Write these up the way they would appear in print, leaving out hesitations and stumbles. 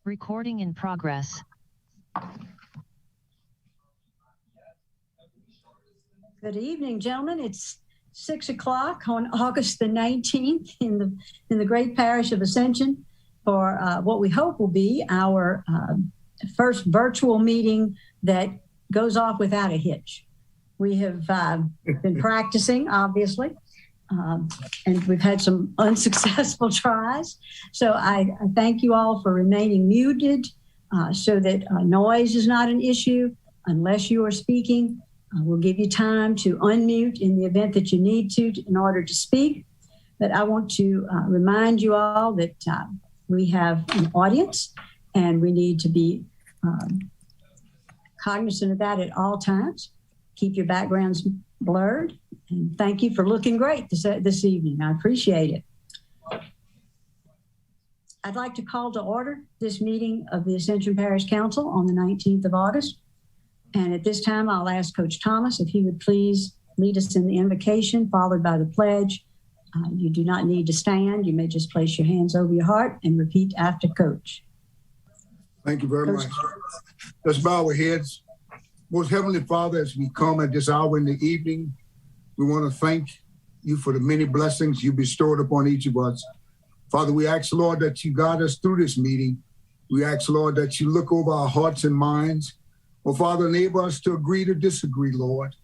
Recording in progress. Good evening, gentlemen. It's 6 o'clock on August the 19th in the great parish of Ascension for what we hope will be our first virtual meeting that goes off without a hitch. We have been practicing, obviously, and we've had some unsuccessful tries. So I thank you all for remaining muted so that noise is not an issue unless you are speaking. We'll give you time to unmute in the event that you need to in order to speak. But I want to remind you all that we have an audience and we need to be cognizant of that at all times. Keep your backgrounds blurred. And thank you for looking great this evening. I appreciate it. I'd like to call to order this meeting of the Ascension Parish Council on the 19th of August. And at this time, I'll ask Coach Thomas if he would please lead us in the invocation, followed by the pledge. You do not need to stand. You may just place your hands over your heart and repeat after Coach. Thank you very much. Let's bow our heads. Most Heavenly Father, as we come at this hour in the evening, we want to thank you for the many blessings you bestowed upon each of us. Father, we ask, Lord, that you guide us through this meeting. We ask, Lord, that you look over our hearts and minds. Oh, Father, enable us to agree to disagree, Lord.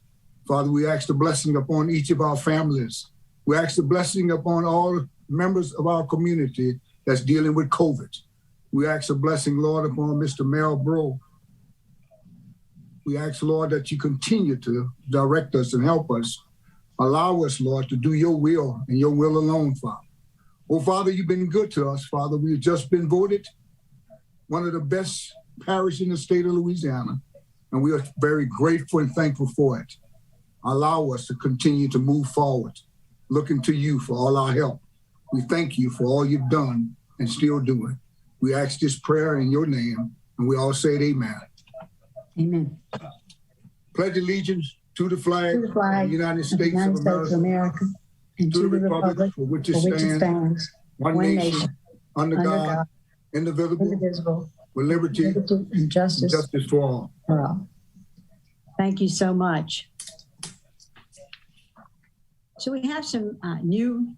Father, we ask the blessing upon each of our families. We ask the blessing upon all members of our community that's dealing with COVID. We ask the blessing, Lord, upon Mr. Mel Bro. We ask, Lord, that you continue to direct us and help us. Allow us, Lord, to do your will and your will alone, Father. Oh, Father, you've been good to us, Father. We've just been voted one of the best parishes in the state of Louisiana. And we are very grateful and thankful for it. Allow us to continue to move forward, looking to you for all our help. We thank you for all you've done and still doing. We ask this prayer in your name, and we all say it, amen. Amen. Pledge allegiance to the flag of the United States of America, and to the republic for which it stands, one nation, under God, indivisible, with liberty and justice for all. Thank you so much. So we have some new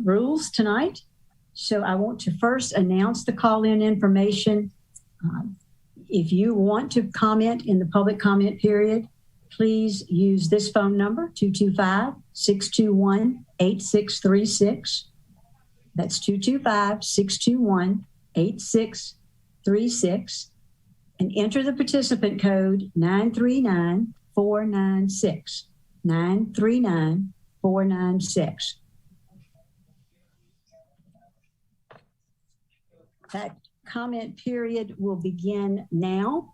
rules tonight. So I want to first announce the call-in information. If you want to comment in the public comment period, please use this phone number, 225-621-8636. That's 225-621-8636. And enter the participant code 939496. 939496. That comment period will begin now.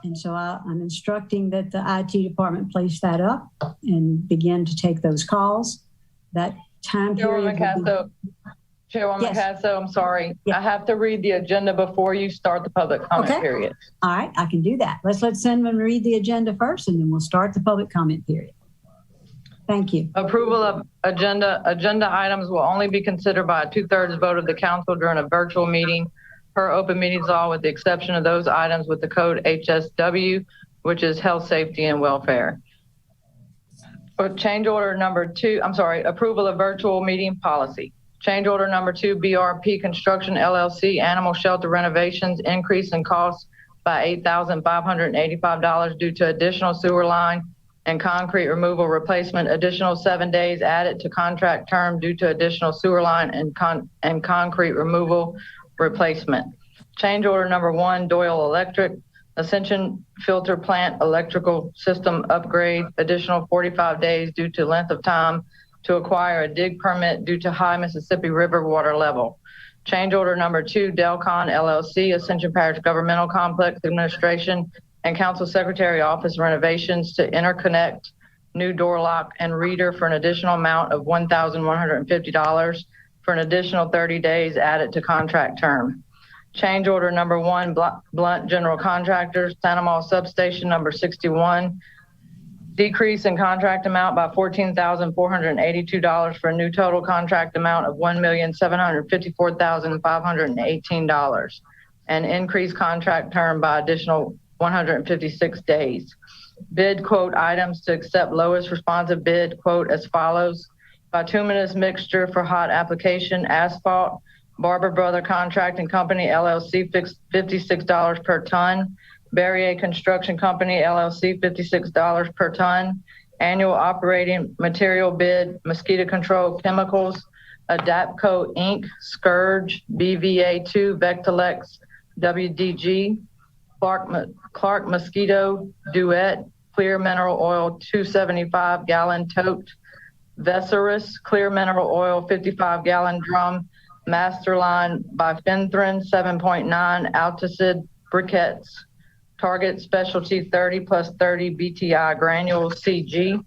And so I'm instructing that the IT department place that up and begin to take those calls. That time period. Chairwoman Yes. Casso, I'm sorry. Yeah. I have to read the agenda before you start the public comment period. All right, I can do that. Let's Cinnamon read the agenda first, and then we'll start the public comment period. Thank you. Approval of agenda items will only be considered by a 2/3 vote of the council during a virtual meeting per open meetings law, with the exception of those items with the code HSW, which is health, safety, and welfare. Change order number 2, approval of virtual meeting policy. Change order number 2, BRP Construction LLC, animal shelter renovations, increase in cost by $8,585 due to additional sewer line and concrete removal replacement, additional 7 days added to contract term due to additional sewer line and concrete removal replacement. Change order number 1, Doyle Electric, Ascension filter plant electrical system upgrade, additional 45 days due to length of time to acquire a dig permit due to high Mississippi River water level. Change order number 2, Delcon LLC, Ascension Parish Governmental Complex Administration and Council Secretary Office renovations to interconnect new door lock and reader for an additional amount of $1,150 for an additional 30 days added to contract term. Change order number 1, Blunt General Contractors, Sandoval Substation number 61, decrease in contract amount by $14,482 for a new total contract amount of $1,754,518. and increase contract term by additional 156 days. Bid quote items to accept lowest responsive bid quote as follows: bituminous mixture for hot application asphalt, Barber Brother Contracting Company LLC, fixed $56 per ton. Barrier Construction Company LLC, $56 per ton. Annual operating material bid, mosquito control chemicals, Adapco Inc., Scourge, BVA2, Vectilex, WDG, Clark Mosquito, Duet, Clear Mineral Oil, 275 gallon tote, Vecerus, Clear Mineral Oil, 55 gallon drum, Masterline Bifenthrin, 7.9 Alticid briquettes, Target Specialty 30 plus 30 BTI granules CG.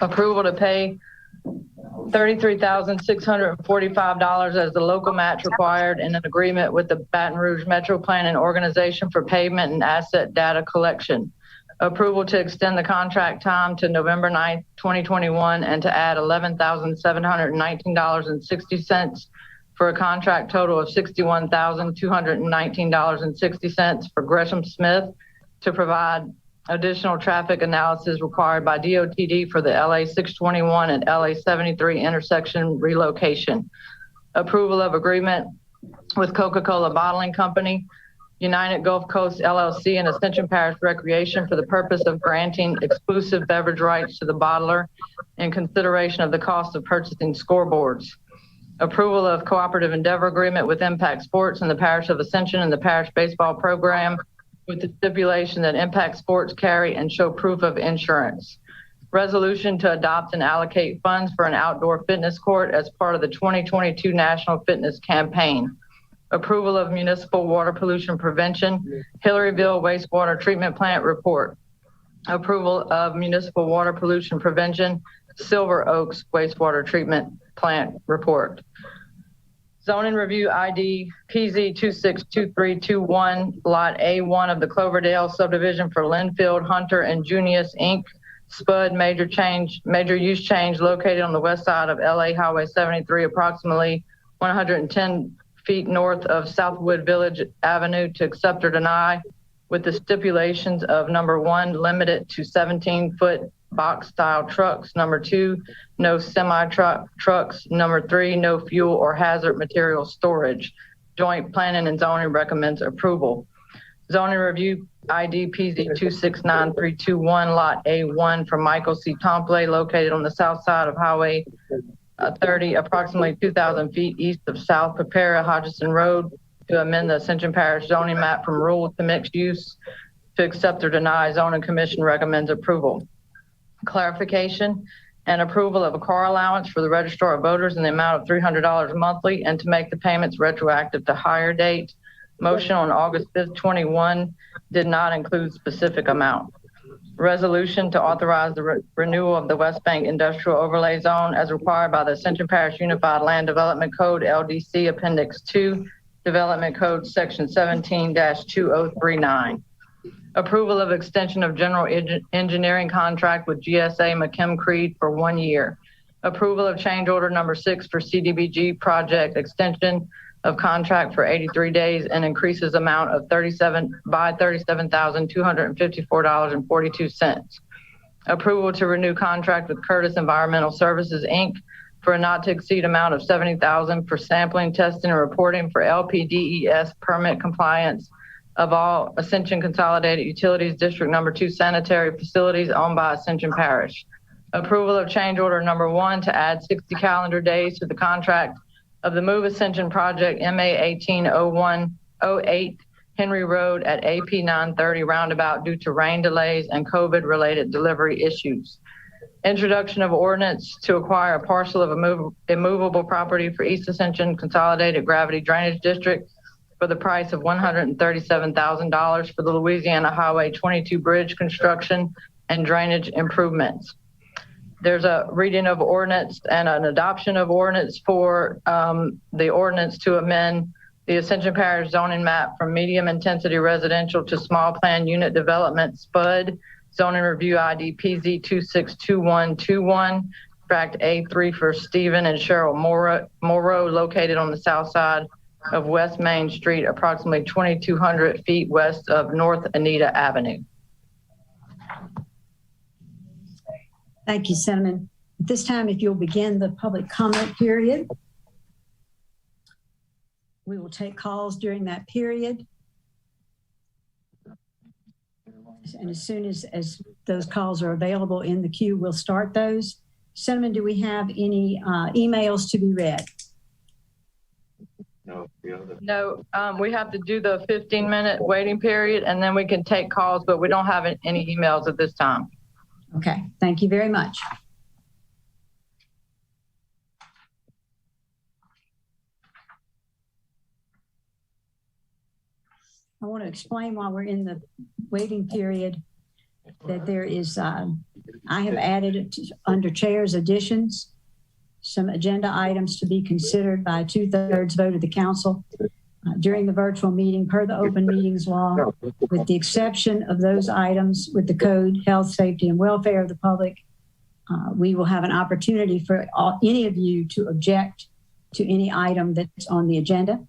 Approval to pay $33,645 as the local match required in an agreement with the Baton Rouge Metro Planning Organization for pavement and asset data collection. Approval to extend the contract time to November 9th, 2021, and to add $11,719.60 for a contract total of $61,219.60 for Gresham Smith to provide additional traffic analysis required by DOTD for the LA 621 and LA 73 intersection relocation. Approval of agreement with Coca-Cola Bottling Company, United Gulf Coast LLC, and Ascension Parish Recreation for the purpose of granting exclusive beverage rights to the bottler in consideration of the cost of purchasing scoreboards. Approval of cooperative endeavor agreement with Impact Sports and the Parish of Ascension and the Parish Baseball Program, with the stipulation that Impact Sports carry and show proof of insurance. Resolution to adopt and allocate funds for an outdoor fitness court as part of the 2022 National Fitness Campaign. Approval of municipal water pollution prevention, Hillaryville wastewater treatment plant report. Approval of municipal water pollution prevention, Silver Oaks wastewater treatment plant report. Zoning review ID PZ 262321, Lot A1 of the Cloverdale subdivision for Linfield, Hunter, and Junius Inc. Spud major use change located on the west side of LA Highway 73, approximately 110 feet north of Southwood Village Avenue, to accept or deny with the stipulations of number 1, limit it to 17-foot box style trucks. Number 2, no semi trucks. Number 3, no fuel or hazard material storage. Joint Planning and Zoning recommends approval. Zoning review ID PZ 269321, Lot A1 for Michael C. Tomplay, located on the south side of Highway 30, approximately 2,000 feet east of South Pepera Hodgson Road, to amend the Ascension Parish zoning map from rural to mixed use. To accept or deny, Zoning Commission recommends approval. Clarification and approval of a car allowance for the Registrar of Voters in the amount of $300 monthly, and to make the payments retroactive to hire date. Motion on August 5th, 21 did not include specific amount. Resolution to authorize the renewal of the West Bank Industrial Overlay Zone as required by the Ascension Parish Unified Land Development Code, LDC Appendix 2, Development Code Section 17-2039. Approval of extension of general engineering contract with GSA McKim Creed for 1 year. Approval of change order number 6 for CDBG project extension of contract for 83 days and increases amount of $37,254.42. Approval to renew contract with Curtis Environmental Services, Inc. for a not to exceed amount of $70,000 for sampling, testing, and reporting for LPDES permit compliance of all Ascension Consolidated Utilities District Number 2 sanitary facilities owned by Ascension Parish. Approval of change order number 1 to add 60 calendar days to the contract of the Move Ascension Project MA 180108 Henry Road at AP 930 roundabout due to rain delays and COVID-related delivery issues. Introduction of ordinance to acquire a parcel of immovable property for East Ascension Consolidated Gravity Drainage District for the price of $137,000 for the Louisiana Highway 22 bridge construction and drainage improvements. There's a reading of ordinance and an adoption of ordinance for the ordinance to amend the Ascension Parish zoning map from medium intensity residential to small plan unit development, SPUD, zoning review ID PZ 262121, tract A3 for Stephen and Cheryl Morrow, located on the south side of West Main Street, approximately 2,200 feet west of North Anita Avenue. Thank you, Cinnamon. At this time, if you'll begin the public comment period. We will take calls during that period. And as soon as those calls are available in the queue, we'll start those. Cinnamon, do we have any emails to be read? No, we have to do the 15-minute waiting period, and then we can take calls, but we don't have any emails at this time. Okay, thank you very much. I want to explain while we're in the waiting period that there is, I have added under chairs additions, some agenda items to be considered by 2/3 vote of the council during the virtual meeting per the open meetings law, with the exception of those items with the code, health, safety, and welfare of the public. We will have an opportunity for any of you to object to any item that's on the agenda.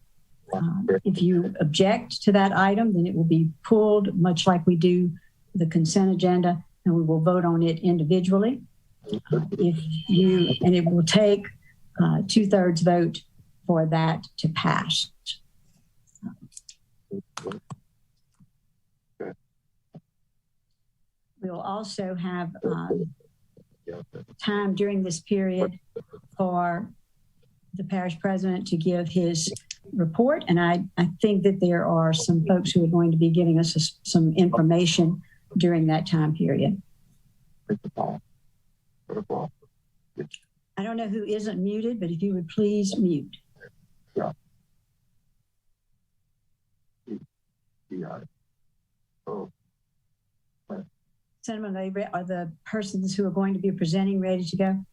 If you object to that item, then it will be pulled, much like we do the consent agenda, and we will vote on it individually. And it will take 2/3 vote for that to pass. We will also have time during this period for the parish president to give his report. And I think that there are some folks who are going to be giving us some information during that time period. I don't know who isn't muted, but if you would please mute. Cinnamon, are the persons who are going to be presenting ready to go?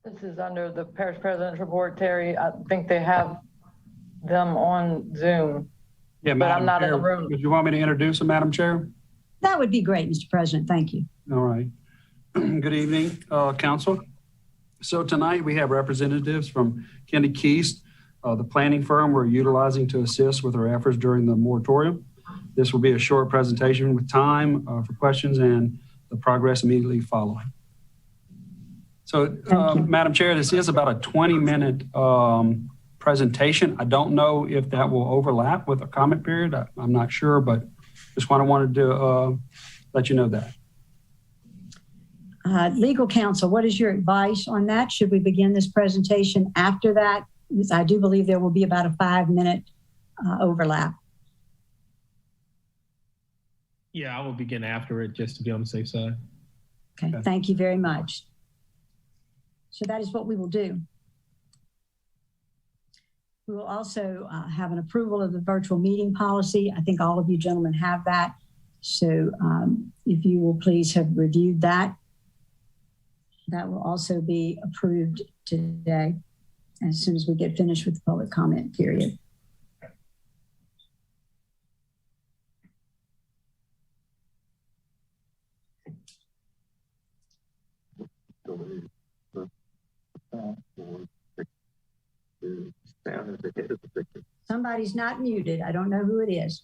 This is under the parish president's report, Terry. I think they have them on Zoom. Yeah, but Madam I'm not Chair, in the room. Would you want me to introduce them, Madam Chair? That would be great, Mr. President. Thank you. All right. Good evening, Council. So tonight we have representatives from Kennedy Keast, the planning firm we're utilizing to assist with our efforts during the moratorium. This will be a short presentation with time for questions and the progress immediately following. So, Madam Chair, this is about a 20-minute presentation. I don't know if that will overlap with a comment period. I'm not sure, but just wanted to let you know that. Legal counsel, what is your advice on that? Should we begin this presentation after that? Because I do believe there will be about a 5-minute overlap. Yeah, I will begin after it just to be on the safe side. Okay, thank you very much. So that is what we will do. We will also have an approval of the virtual meeting policy. I think all of you gentlemen have that. So if you will please have reviewed that. That will also be approved today as soon as we get finished with the public comment period. Somebody's not muted. I don't know who it is.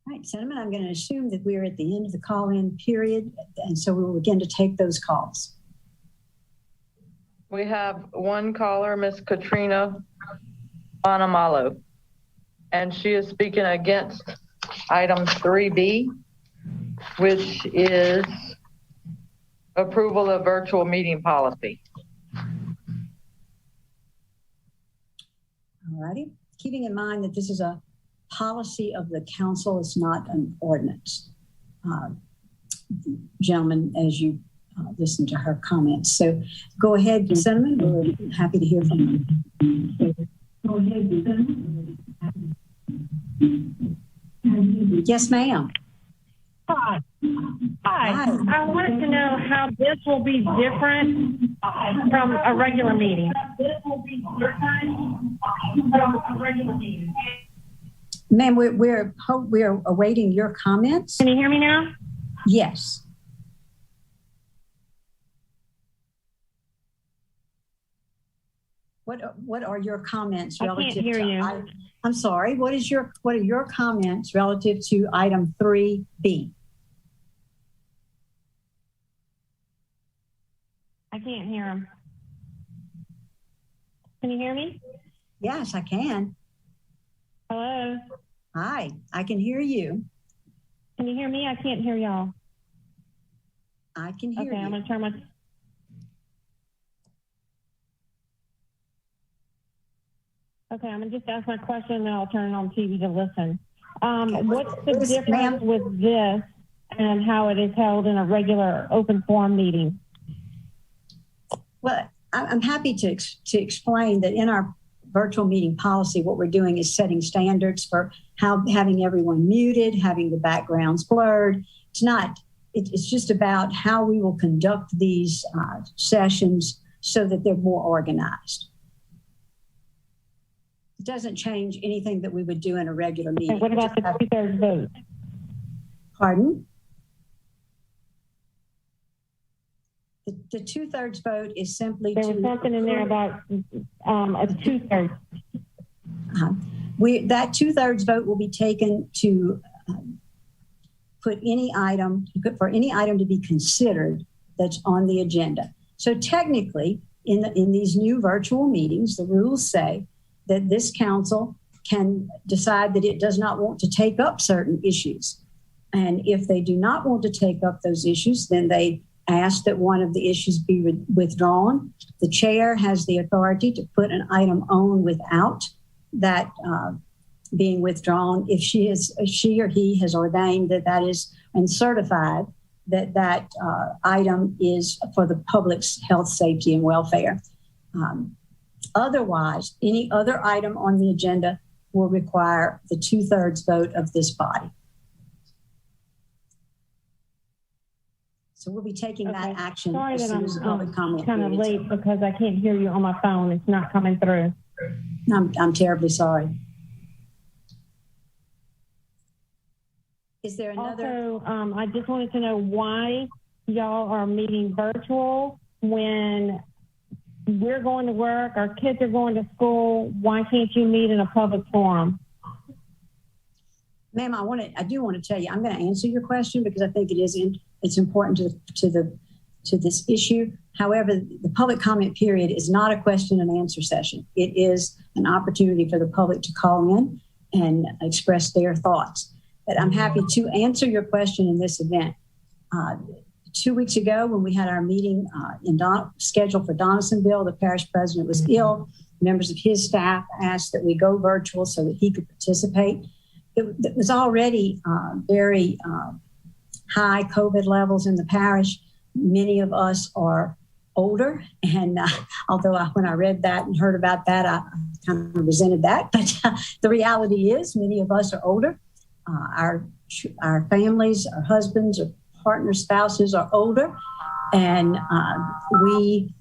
All right, gentlemen, I'm going to assume that we're at the end of the call-in period, and so we will begin to take those calls. We have one caller, Miss Katrina Bonamalo, and she is speaking against item 3B. which is approval of virtual meeting policy. All righty. Keeping in mind that this is a policy of the council, it's not an ordinance. Gentlemen, as you listen to her comments. So go ahead, Cinnamon. We're happy to hear from you. Go ahead, Cinnamon. Yes, ma'am. Hi. I wanted to know how this will be different from a regular meeting. Ma'am, we're awaiting your comments. Can you hear me now? Yes. What are your comments relative I can't hear you. I'm sorry. What are your comments relative to item 3B? I can't hear him. Can you hear me? Yes, I can. Hello? Hi, I can hear you. Can you hear me? I can't hear y'all. I can hear Okay, you. I'm gonna turn my... Okay, I'm gonna just ask my question and then I'll turn it on TV to listen. What's the difference with this and how it is held in a regular open forum meeting? Well, I'm happy to explain that in our virtual meeting policy, what we're doing is setting standards for how having everyone muted, having the backgrounds blurred. It's just about how we will conduct these sessions so that they're more organized. It doesn't change anything that we would do in a regular meeting. And what about the 2/3 vote? Pardon? The 2/3 vote is simply There was something in there about a 2/3. That 2/3 vote will be taken to for any item to be considered that's on the agenda. So technically, in these new virtual meetings, the rules say that this council can decide that it does not want to take up certain issues. And if they do not want to take up those issues, then they ask that one of the issues be withdrawn. The chair has the authority to put an item on without that being withdrawn if she or he has ordained that is and certified that item is for the public's health, safety, and welfare. Otherwise, any other item on the agenda will require the 2/3 vote of this body. So we'll be taking that action. Sorry as that soon as the public comment kind of period. late because I can't hear you on my phone. It's not coming through. I'm terribly sorry. Is there another? Also, I just wanted to know why y'all are meeting virtual when we're going to work, our kids are going to school. Why can't you meet in a public forum? Ma'am, I do want to tell you, I'm going to answer your question because I think it's important to this issue. However, the public comment period is not a question and answer session. It is an opportunity for the public to call in and express their thoughts. But I'm happy to answer your question in this event. 2 weeks ago, when we had our meeting scheduled for Donaldsonville, the parish president was ill. Members of his staff asked that we go virtual so that he could participate. It was already very high COVID levels in the parish. Many of us are older, and although when I read that and heard about that, I kind of resented that. But the reality is many of us are older. Our families, our husbands, our partners, spouses are older, and we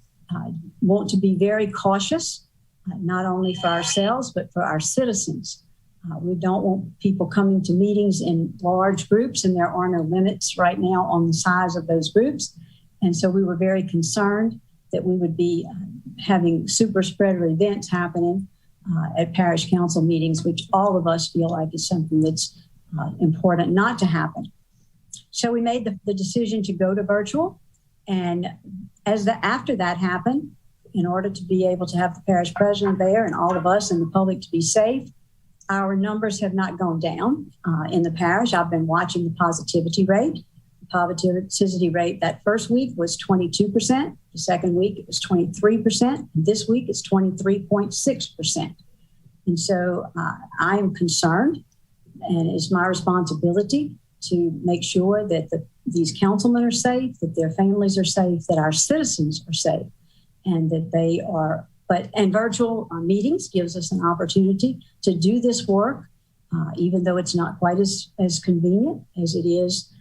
want to be very cautious, not only for ourselves, but for our citizens. We don't want people coming to meetings in large groups, and there are no limits right now on the size of those groups. And so we were very concerned that we would be having super spreader events happening at parish council meetings, which all of us feel like is something that's important not to happen. So we made the decision to go to virtual. And after that happened, in order to be able to have the parish president there and all of us and the public to be safe, our numbers have not gone down in the parish. I've been watching the positivity rate, positivity rate that first week was 22%. The second week it was 23%. And this week it's 23.6%. And so I am concerned, and it's my responsibility to make sure that these councilmen are safe, that their families are safe, that our citizens are safe, and that they are. And virtual meetings gives us an opportunity to do this work, even though it's not quite as convenient as it is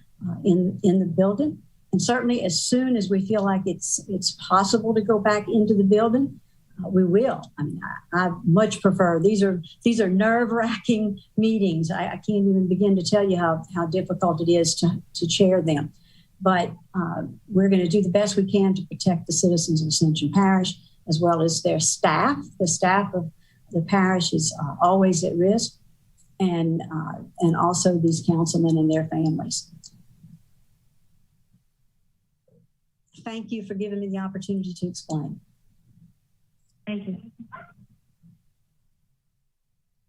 in the building. And certainly as soon as we feel like it's possible to go back into the building, we will. I mean, I much prefer, these are nerve-wracking meetings. I can't even begin to tell you how difficult it is to chair them. But we're going to do the best we can to protect the citizens of Ascension Parish, as well as their staff. The staff of the parish is always at risk, and also these councilmen and their families. Thank you for giving me the opportunity to explain. Thank you.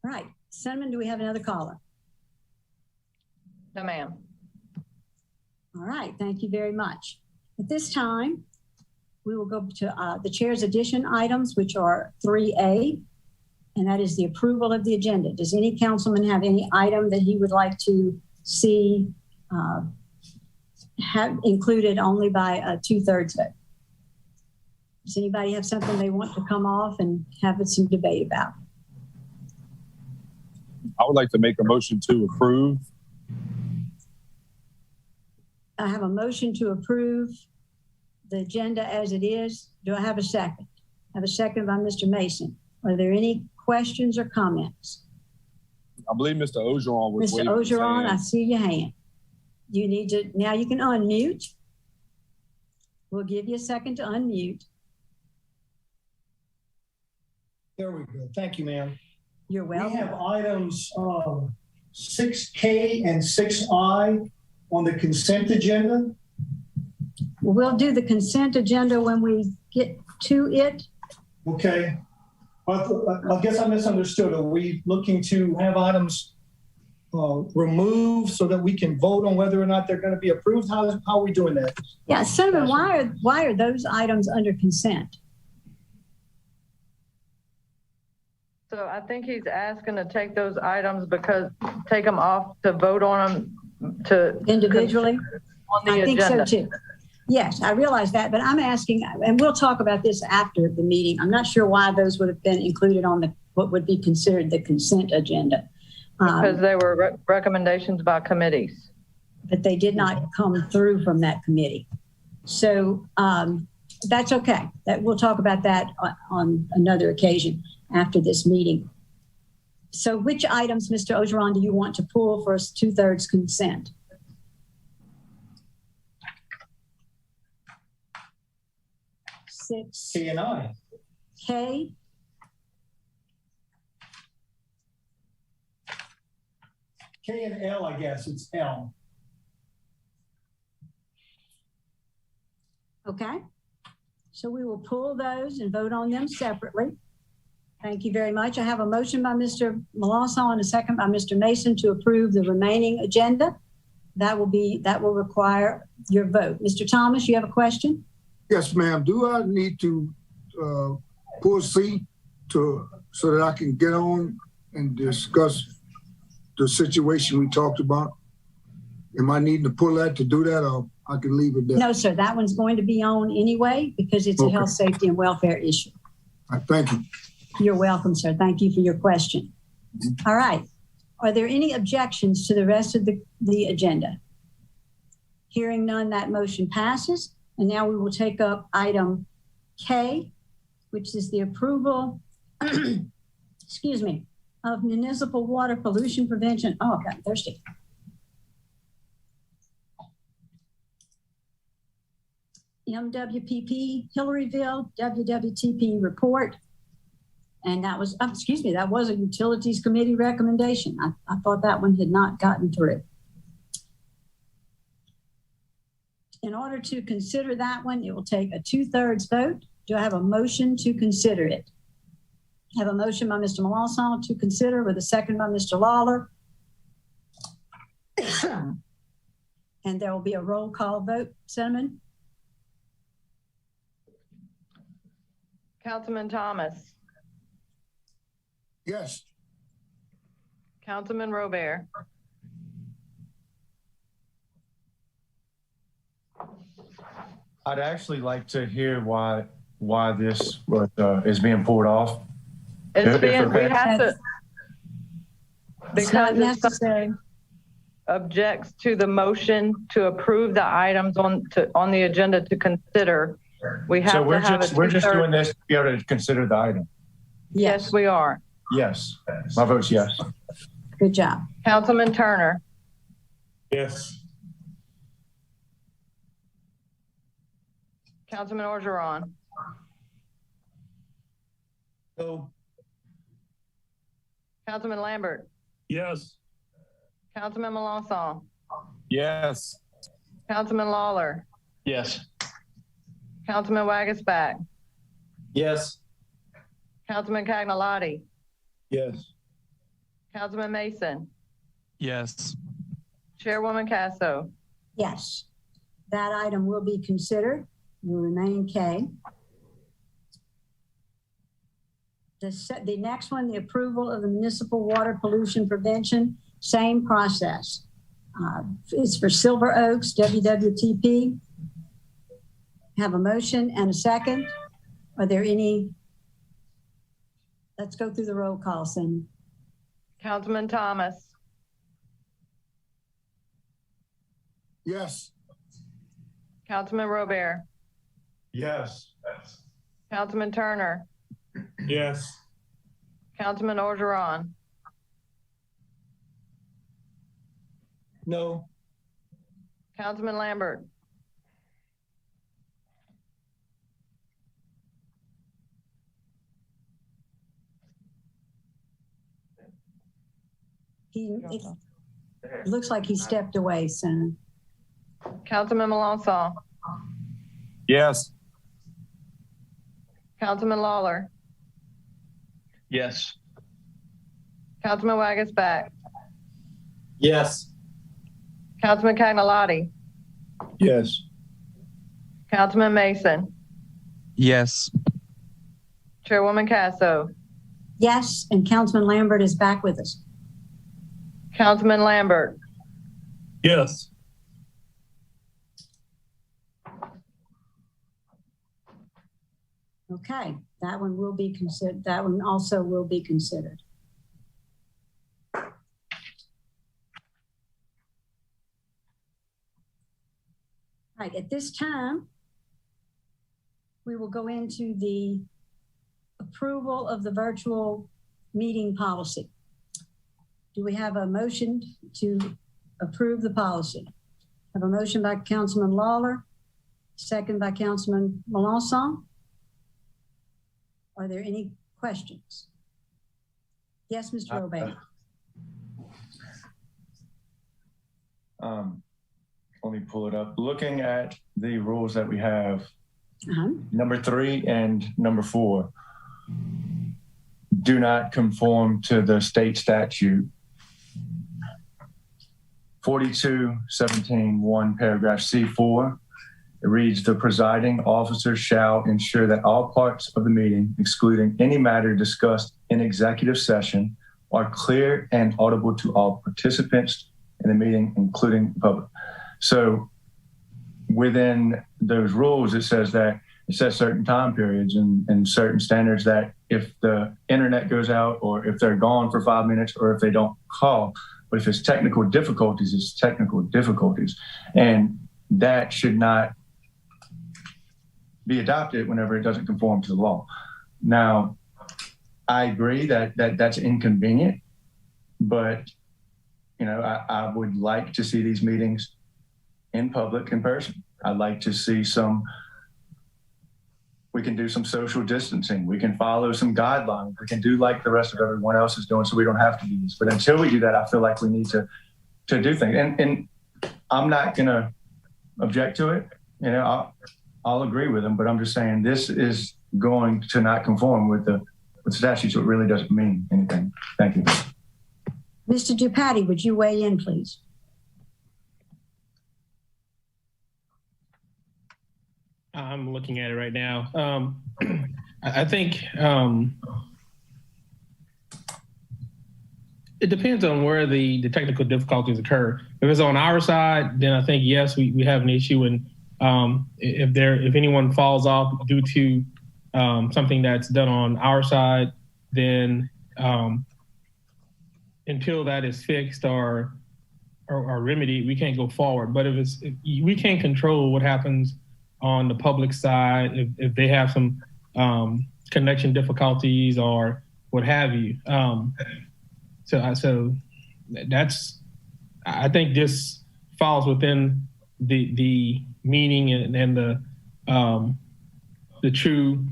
All right, Cinnamon, do we have another caller? No, ma'am. All right, thank you very much. At this time, we will go to the chair's addition items, which are 3A, and that is the approval of the agenda. Does any councilman have any item that he would like to see have included only by a 2/3 vote? Does anybody have something they want to come off and have some debate about? I would like to make a motion to approve. I have a motion to approve the agenda as it is. Do I have a second? I have a second by Mr. Mason. Are there any questions or comments? I believe Mr. Ogeron was Mr. Ogeron, I see your hand. You need to, now you can unmute. We'll give you a second to unmute. There we go. Thank you, ma'am. You're welcome. We have items 6K and 6I on the consent agenda. We'll do the consent agenda when we get to it. Okay. I guess I misunderstood. Are we looking to have items removed so that we can vote on whether or not they're going to be approved? How are we doing that? Yeah, Senator, why are those items under consent? So I think he's asking to take those items take them off to vote on them to Individually? On the I think agenda. so too. Yes, I realize that, but I'm asking, and we'll talk about this after the meeting. I'm not sure why those would have been included on what would be considered the consent agenda. Because they were recommendations by committees. But they did not come through from that committee. So that's okay. We'll talk about that on another occasion after this meeting. So which items, Mr. Ogeron, do you want to pull for 2/3 consent? Six. K and I. K. K and L, I guess. It's L. Okay. So we will pull those and vote on them separately. Thank you very much. I have a motion by Mr. Melanson and a second by Mr. Mason to approve the remaining agenda. That will require your vote. Mr. Thomas, you have a question? Yes, ma'am. Do I need to pull C so that I can get on and discuss the situation we talked about? Am I needing to pull that to do that, or I can leave it there? No, sir. That one's going to be on anyway because it's a health, safety, and welfare issue. Thank you. You're welcome, sir. Thank you for your question. All right. Are there any objections to the rest of the agenda? Hearing none, that motion passes. And now we will take up item K, which is the approval, excuse me, of municipal water pollution prevention. Oh, God, I'm thirsty. MWPP, Hillaryville, WWTP report. And that was, that was a utilities committee recommendation. I thought that one had not gotten through. In order to consider that one, it will take a 2/3 vote. Do I have a motion to consider it? I have a motion by Mr. Melanson to consider with a second by Mr. Lawler. And there will be a roll call vote. Cinnamon? Councilman Thomas, Yes. Councilman Robert, I'd actually like to hear why this is being pulled off. it's being, we okay. have to, It's not because if necessary. somebody objects to the motion to approve the items on the agenda to consider, we have So to have we're just doing this to be able to consider the item. Yes, we are. Yes, my vote's yes. Good job. Councilman Turner, Yes. Councilman Orgeron, No. Councilman Lambert, Yes. Councilman Melanson, Yes. Councilman Lawler, Yes. Councilman Wagasback, Yes. Councilman Cagnalotti, Yes. Councilman Mason, Yes. Chairwoman Casso. Yes. That item will be considered, will remain K. The next one, the approval of the municipal water pollution prevention, same process. It's for Silver Oaks, WWTP. Have a motion and a second. Are there any? Let's go through the roll call, Cindy. Councilman Thomas, Yes. Councilman Robert, Yes. Councilman Turner, Yes. Councilman Orgeron, No. Councilman Lambert, It looks like he stepped away, Senator. Councilman Melanson, Yes. Councilman Lawler, Yes. Councilman Wagasback, Yes. Councilman Cagnalotti, Yes. Councilman Mason, Yes. Chairwoman Casso, Yes, and Councilman Lambert is back with us. Councilman Lambert, Yes. Okay, that one will be considered. That one also will be considered. All right, at this time, we will go into the approval of the virtual meeting policy. Do we have a motion to approve the policy? I have a motion by Councilman Lawler, second by Councilman Melanson. Are there any questions? Yes, Mr. Robey. Let me pull it up. Looking at the rules that we have, number 3 and number 4 do not conform to the state statute. 42-17-1, paragraph C4. It reads, the presiding officer shall ensure that all parts of the meeting, excluding any matter discussed in executive session, are clear and audible to all participants in the meeting, including the public. So within those rules, it says certain time periods and certain standards that if the internet goes out or if they're gone for 5 minutes or if they don't call, but if it's technical difficulties, it's technical difficulties. And that should not be adopted whenever it doesn't conform to the law. Now, I agree that that's inconvenient, but I would like to see these meetings in public, in person. I'd like to see we can do some social distancing. We can follow some guidelines. We can do like the rest of everyone else is doing so we don't have to do this. But until we do that, I feel like we need to do things. And I'm not going to object to it. I'll agree with them, but I'm just saying this is going to not conform with the statute, so it really doesn't mean anything. Thank you. Mr. Dupatti, would you weigh in, please? I'm looking at it right now. I think it depends on where the technical difficulties occur. If it's on our side, then I think, yes, we have an issue. And if anyone falls off due to something that's done on our side, then until that is fixed or remedied, we can't go forward. But if we can't control what happens on the public side, if they have some connection difficulties or what have you. So that's, I think this falls within the meaning and the true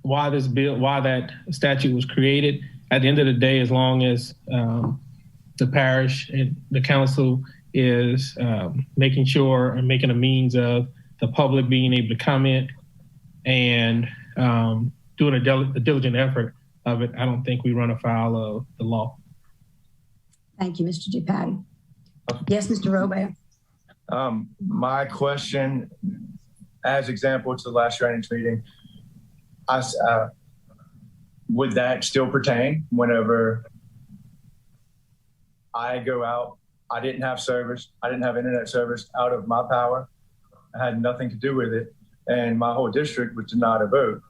why that statute was created. At the end of the day, as long as the parish and the council is making sure and making a means of the public being able to comment and doing a diligent effort of it, I don't think we run afoul of the law. Thank you, Mr. DePatty. Yes, Mr. Robert. My question, as example to the last drainage meeting, would that still pertain whenever I go out? I didn't have service. I didn't have internet service out of my power. I had nothing to do with it. And my whole district was denied a vote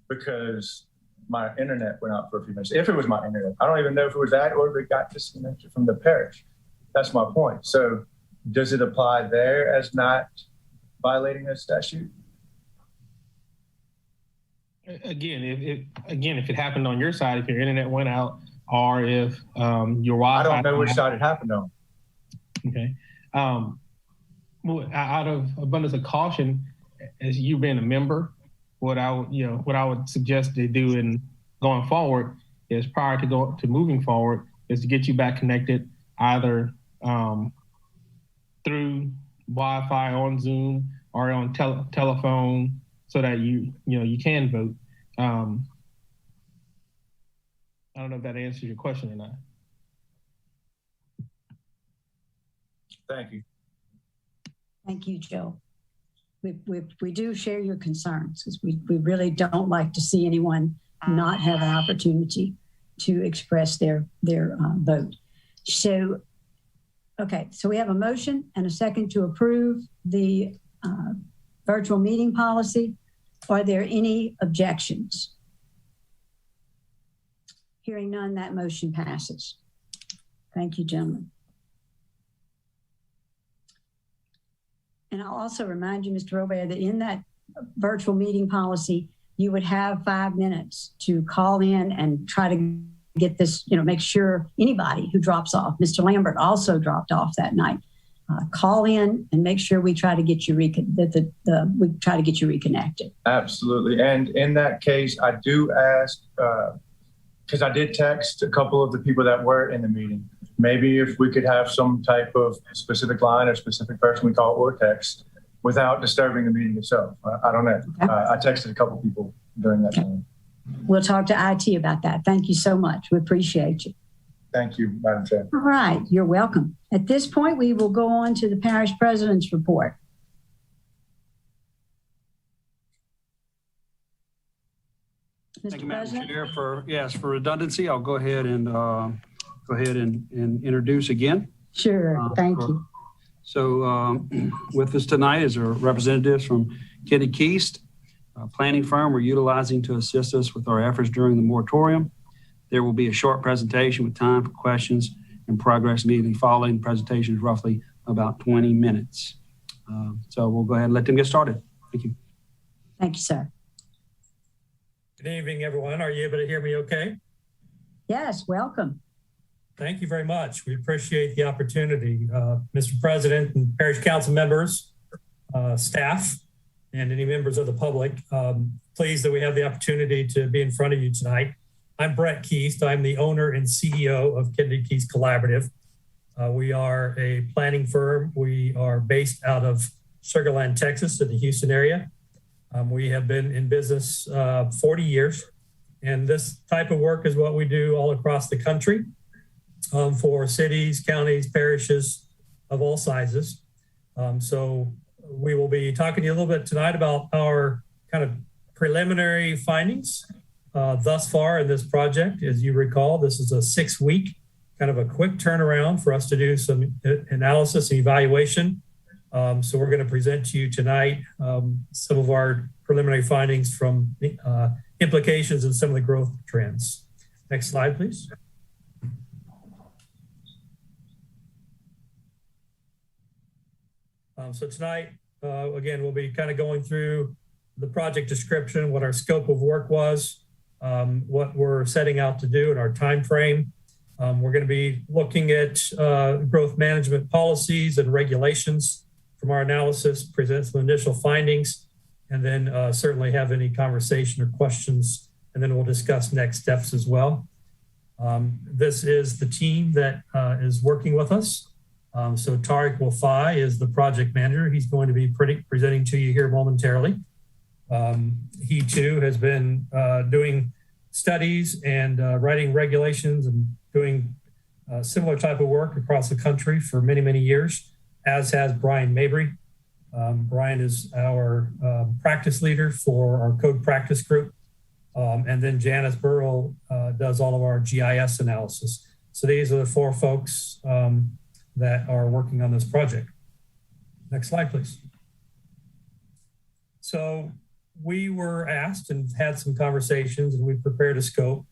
because my internet went out for a few minutes. If it was my internet, I don't even know if it was that or if it got disconnected from the parish. That's my point. So does it apply there as not violating a statute? Again, if it happened on your side, if your internet went out, or if your Wi-Fi. I don't know which side it happened on. Okay. Well, out of abundance of caution, as you being a member, what I would suggest they do in going forward is prior to moving forward is to get you back connected either through Wi-Fi on Zoom or on telephone, so that you can vote. I don't know if that answers your question or not. Thank you. Thank you, Joe. We do share your concerns because we really don't like to see anyone not have an opportunity to express their vote. So, okay, so we have a motion and a second to approve the virtual meeting policy. Are there any objections? Hearing none, that motion passes. Thank you, gentlemen. And I'll also remind you, Mr. Robert, that in that virtual meeting policy, you would have 5 minutes to call in and try to get this, make sure anybody who drops off, Mr. Lambert also dropped off that night, call in and make sure we try to get you reconnected. Absolutely. And in that case, I do ask, because I did text a couple of the people that were in the meeting, maybe if we could have some type of specific line or specific person we call or text without disturbing the meeting itself. I don't know. Okay. I texted a couple people during that time. We'll talk to IT about that. Thank you so much. We appreciate you. Thank you, Madam Chair. All right. You're welcome. At this point, we will go on to the parish president's report. Thank you, Madam Chair. For redundancy, I'll go ahead and introduce again. Sure. Thank you. So with us tonight is our representatives from Kenny Keast, a planning firm we're utilizing to assist us with our efforts during the moratorium. There will be a short presentation with time for questions and progress immediately following. The presentation is roughly about 20 minutes. So we'll go ahead and let them get started. Thank you. Thank you, sir. Good evening, everyone. Are you able to hear me okay? Yes, welcome. Thank you very much. We appreciate the opportunity. Mr. President and parish council members, staff, and any members of the public, pleased that we have the opportunity to be in front of you tonight. I'm Brett Keast. I'm the owner and CEO of Kennedy Keast Collaborative. We are a planning firm. We are based out of Sugar Land, Texas, in the Houston area. We have been in business 40 years, and this type of work is what we do all across the country for cities, counties, parishes of all sizes. So we will be talking to you a little bit tonight about our kind of preliminary findings thus far in this project. As you recall, this is a 6-week kind of a quick turnaround for us to do some analysis and evaluation. So we're going to present to you tonight some of our preliminary findings from implications and some of the growth trends. Next slide, please. So tonight, again, we'll be kind of going through the project description, what our scope of work was, what we're setting out to do in our time frame. We're going to be looking at growth management policies and regulations from our analysis, present some initial findings, and then certainly have any conversation or questions, and then we'll discuss next steps as well. This is the team that is working with us. So Tariq Wafai is the project manager. He's going to be presenting to you here momentarily. He too has been doing studies and writing regulations and doing similar type of work across the country for many, many years, as has Brian Mabry. Brian is our practice leader for our code practice group. And then Janice Burrell does all of our GIS analysis. So these are the 4 folks that are working on this project. Next slide, please. So we were asked and had some conversations, and we prepared a scope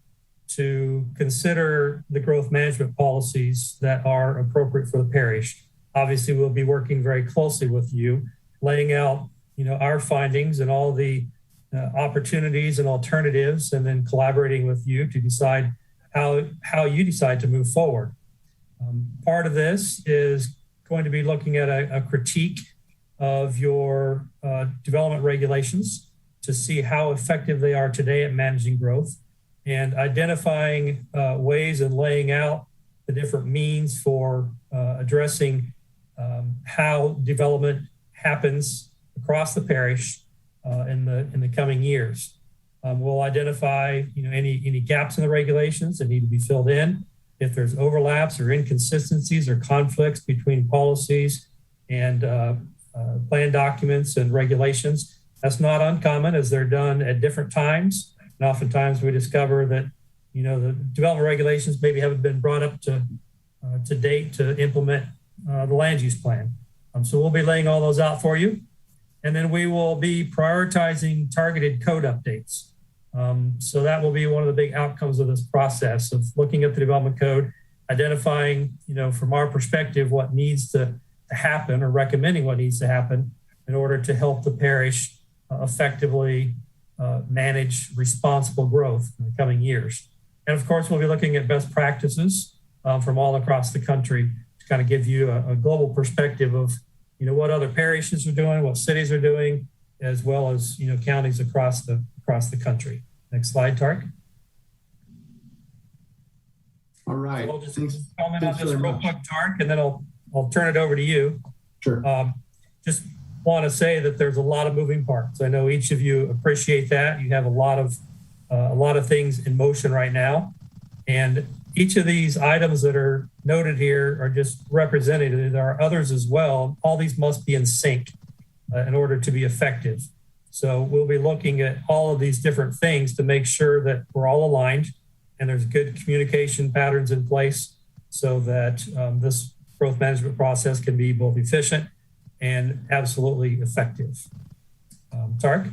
to consider the growth management policies that are appropriate for the parish. Obviously, we'll be working very closely with you, laying out, our findings and all the opportunities and alternatives, and then collaborating with you to decide how you decide to move forward. Part of this is going to be looking at a critique of your development regulations to see how effective they are today at managing growth, and identifying ways and laying out the different means for addressing how development happens across the parish in the coming years. We'll identify any gaps in the regulations that need to be filled in. If there's overlaps or inconsistencies or conflicts between policies and plan documents and regulations, that's not uncommon, as they're done at different times. And oftentimes we discover that, the development regulations maybe haven't been brought up to date to implement the land use plan. So we'll be laying all those out for you. And then we will be prioritizing targeted code updates. So that will be one of the big outcomes of this process of looking at the development code, identifying, from our perspective, what needs to happen, or recommending what needs to happen in order to help the parish effectively manage responsible growth in the coming years. And of course, we'll be looking at best practices from all across the country to kind of give you a global perspective of, what other parishes are doing, what cities are doing, as well as, counties across the country. Next slide, Tariq. All right. So I'll just comment on this real quick, Tariq, and then I'll turn it over to you. Sure. Just want to say that there's a lot of moving parts. I know each of you appreciate that. You have a lot of things in motion right now, and each of these items that are noted here are just representative. There are others as well. All these must be in sync in order to be effective. So we'll be looking at all of these different things to make sure that we're all aligned and there's good communication patterns in place so that this growth management process can be both efficient and absolutely effective. Tariq?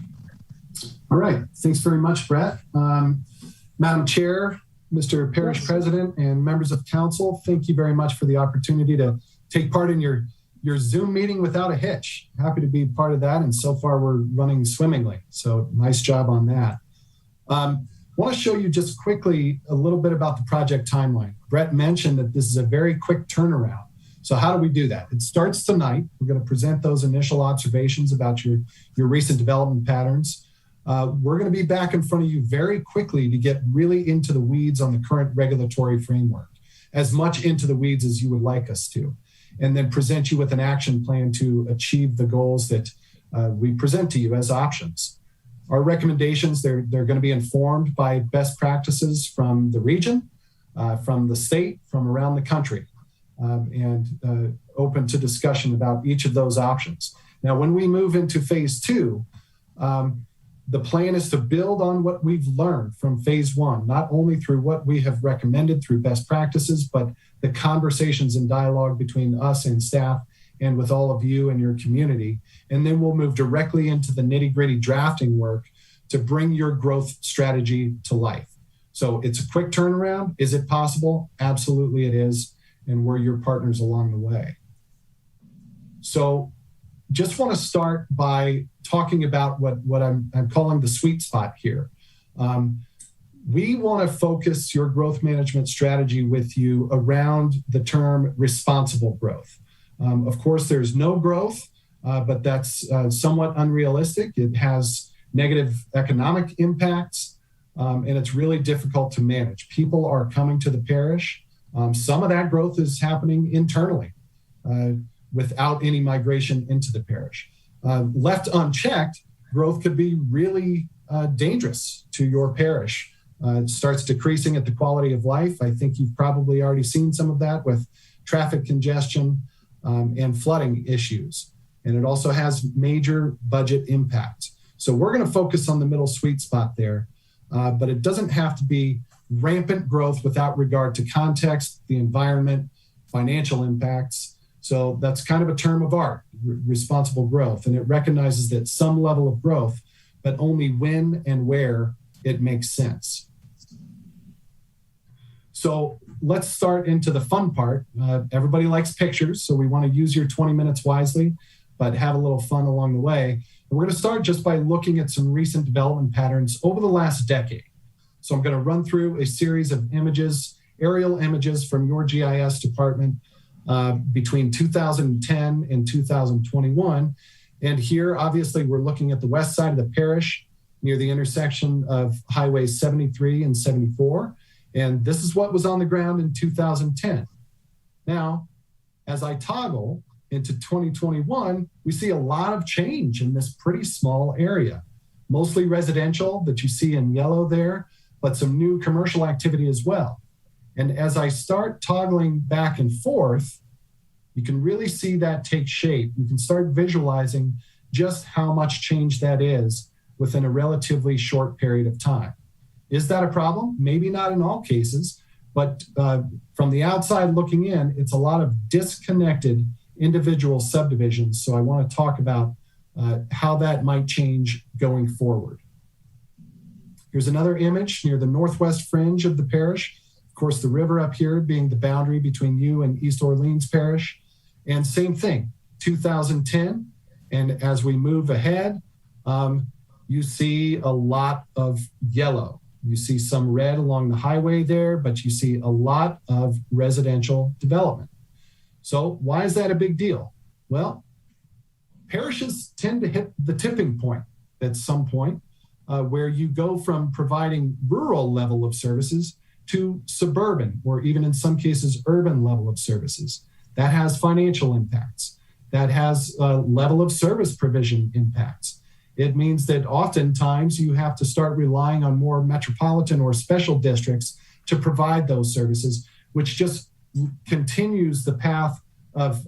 All right. Thanks very much, Brett. Madam Chair, Mr. Parish President, and members of council, thank you very much for the opportunity to take part in your Zoom meeting without a hitch. Happy to be part of that, and so far we're running swimmingly. So nice job on that. I want to show you just quickly a little bit about the project timeline. Brett mentioned that this is a very quick turnaround. So how do we do that? It starts tonight. We're going to present those initial observations about your recent development patterns. We're going to be back in front of you very quickly to get really into the weeds on the current regulatory framework, as much into the weeds as you would like us to, and then present you with an action plan to achieve the goals that we present to you as options. Our recommendations, they're going to be informed by best practices from the region, from the state, from around the country. And open to discussion about each of those options. Now, when we move into phase 2, the plan is to build on what we've learned from phase 1, not only through what we have recommended through best practices, but the conversations and dialogue between us and staff and with all of you and your community. And then we'll move directly into the nitty-gritty drafting work to bring your growth strategy to life. So it's a quick turnaround. Is it possible? Absolutely it is. And we're your partners along the way. So just want to start by talking about what I'm calling the sweet spot here. We want to focus your growth management strategy with you around the term responsible growth. Of course, there's no growth, but that's somewhat unrealistic. It has negative economic impacts, and it's really difficult to manage. People are coming to the parish. Some of that growth is happening internally without any migration into the parish. Left unchecked, growth could be really dangerous to your parish. It starts decreasing at the quality of life. I think you've probably already seen some of that with traffic congestion and flooding issues. And it also has major budget impact. So we're going to focus on the middle sweet spot there, but it doesn't have to be rampant growth without regard to context, the environment, financial impacts. So that's kind of a term of art, responsible growth. And it recognizes that some level of growth, but only when and where it makes sense. So let's start into the fun part. Everybody likes pictures, so we want to use your 20 minutes wisely, but have a little fun along the way. And we're going to start just by looking at some recent development patterns over the last decade. So I'm going to run through a series of images, aerial images from your GIS department between 2010 and 2021. And here, obviously, we're looking at the west side of the parish near the intersection of highways 73 and 74. And this is what was on the ground in 2010. Now, as I toggle into 2021, we see a lot of change in this pretty small area, mostly residential that you see in yellow there, but some new commercial activity as well. And as I start toggling back and forth, you can really see that take shape. You can start visualizing just how much change that is within a relatively short period of time. Is that a problem? Maybe not in all cases, but from the outside looking in, it's a lot of disconnected individual subdivisions. So I want to talk about how that might change going forward. Here's another image near the northwest fringe of the parish. Of course, the river up here being the boundary between you and East Orleans Parish. And same thing, 2010. And as we move ahead, you see a lot of yellow. You see some red along the highway there, but you see a lot of residential development. So why is that a big deal? Well, parishes tend to hit the tipping point at some point where you go from providing rural level of services to suburban, or even in some cases, urban level of services. That has financial impacts. That has level of service provision impacts. It means that oftentimes you have to start relying on more metropolitan or special districts to provide those services, which just continues the path of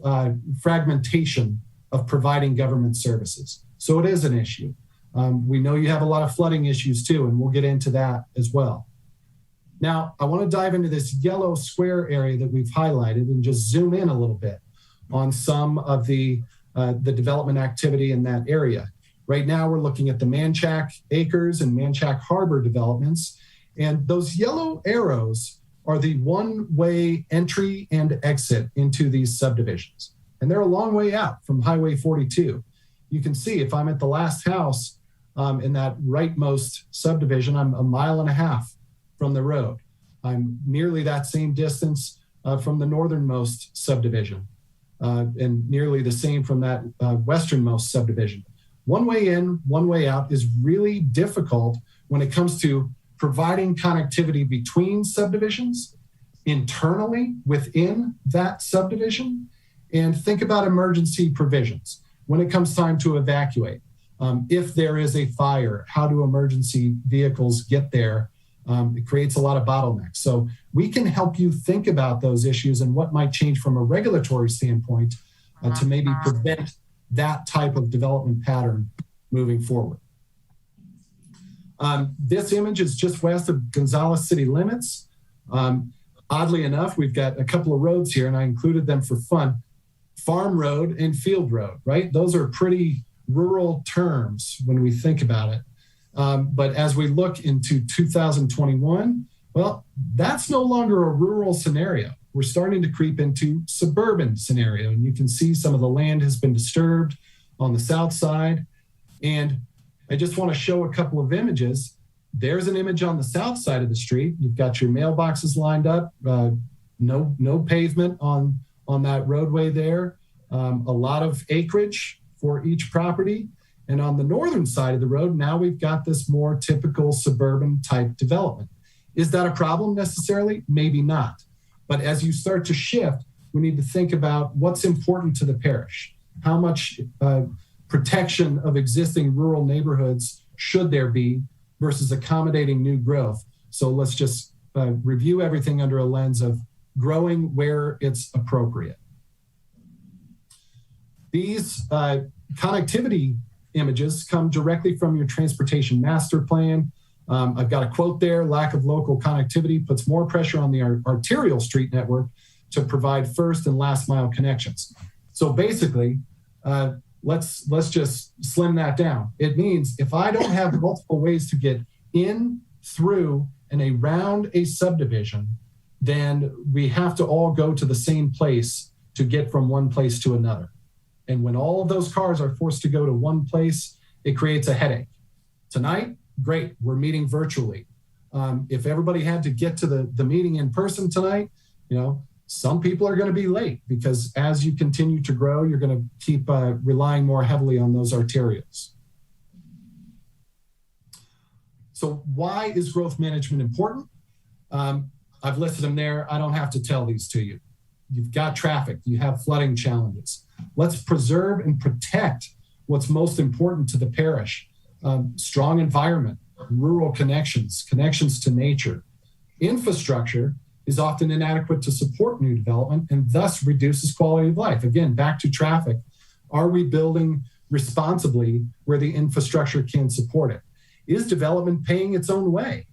fragmentation of providing government services. So it is an issue. We know you have a lot of flooding issues too, and we'll get into that as well. Now, I want to dive into this yellow square area that we've highlighted and just zoom in a little bit on some of the development activity in that area. Right now, we're looking at the Manchac Acres and Manchac Harbor developments, and those yellow arrows are the one-way entry and exit into these subdivisions. And they're a long way out from Highway 42. You can see if I'm at the last house in that rightmost subdivision, I'm 1.5 miles from the road. I'm nearly that same distance from the northernmost subdivision and nearly the same from that westernmost subdivision. One way in, one way out is really difficult when it comes to providing connectivity between subdivisions, internally within that subdivision, and think about emergency provisions. When it comes time to evacuate, if there is a fire, how do emergency vehicles get there It creates a lot of bottlenecks. So we can help you think about those issues and what might change from a regulatory standpoint to maybe prevent that type of development pattern moving forward. This image is just west of Gonzales city limits. Oddly enough, we've got a couple of roads here, and I included them for fun. Farm road and field road, right? Those are pretty rural terms when we think about it. But as we look into 2021, well, that's no longer a rural scenario. We're starting to creep into suburban scenario. And you can see some of the land has been disturbed on the south side. And I just want to show a couple of images. There's an image on the south side of the street. You've got your mailboxes lined up, no pavement on that roadway there. A lot of acreage for each property. And on the northern side of the road, now we've got this more typical suburban type development. Is that a problem necessarily? Maybe not. But as you start to shift, we need to think about what's important to the parish. How much protection of existing rural neighborhoods should there be versus accommodating new growth? So let's just review everything under a lens of growing where it's appropriate. These connectivity images come directly from your transportation master plan. I've got a quote there: lack of local connectivity puts more pressure on the arterial street network to provide first and last mile connections. So basically, let's just slim that down. It means if I don't have multiple ways to get in, through, and around a subdivision, then we have to all go to the same place to get from one place to another. And when all of those cars are forced to go to one place, it creates a headache. Tonight, great, we're meeting virtually. If everybody had to get to the meeting in person tonight, some people are going to be late because as you continue to grow, you're going to keep relying more heavily on those arterials. So why is growth management important? I've listed them there. I don't have to tell these to you. You've got traffic, you have flooding challenges. Let's preserve and protect what's most important to the parish. Strong environment, rural connections to nature. Infrastructure is often inadequate to support new development and thus reduces quality of life. Again, back to traffic. Are we building responsibly where the infrastructure can support it? Is development paying its own way?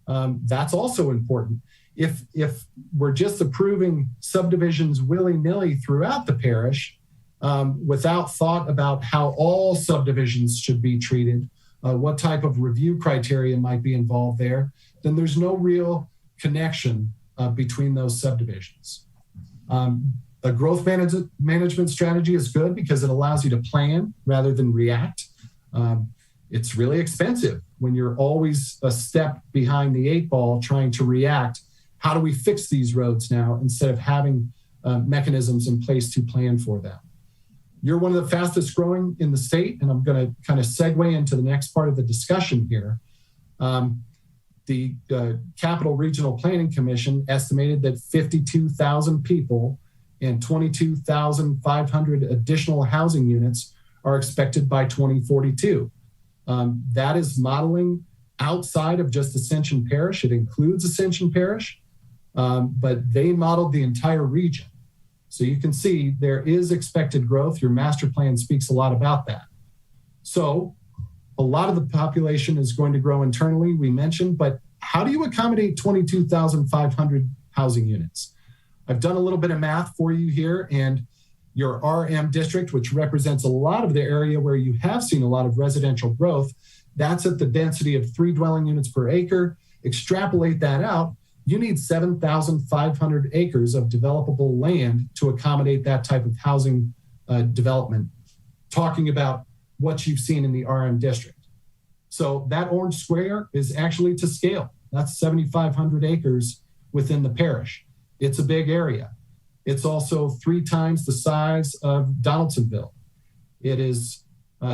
That's also important. If we're just approving subdivisions willy-nilly throughout the parish without thought about how all subdivisions should be treated, what type of review criteria might be involved there, then there's no real connection between those subdivisions. A growth management strategy is good because it allows you to plan rather than react. It's really expensive when you're always a step behind the 8 ball trying to react. How do we fix these roads now instead of having mechanisms in place to plan for them? You're one of the fastest growing in the state, and I'm going to kind of segue into the next part of the discussion here. The Capital Regional Planning Commission estimated that 52,000 people and 22,500 additional housing units are expected by 2042. That is modeling outside of just Ascension Parish. It includes Ascension Parish, but they modeled the entire region. So you can see there is expected growth. Your master plan speaks a lot about that. So a lot of the population is going to grow internally, we mentioned, but how do you accommodate 22,500 housing units? I've done a little bit of math for you here, and your RM district, which represents a lot of the area where you have seen a lot of residential growth, that's at the density of 3 dwelling units per acre. Extrapolate that out, you need 7,500 acres of developable land to accommodate that type of housing development, talking about what you've seen in the RM district. So that orange square is actually to scale. That's 7,500 acres within the parish. It's a big area. It's also 3 times the size of Donaldsonville. It is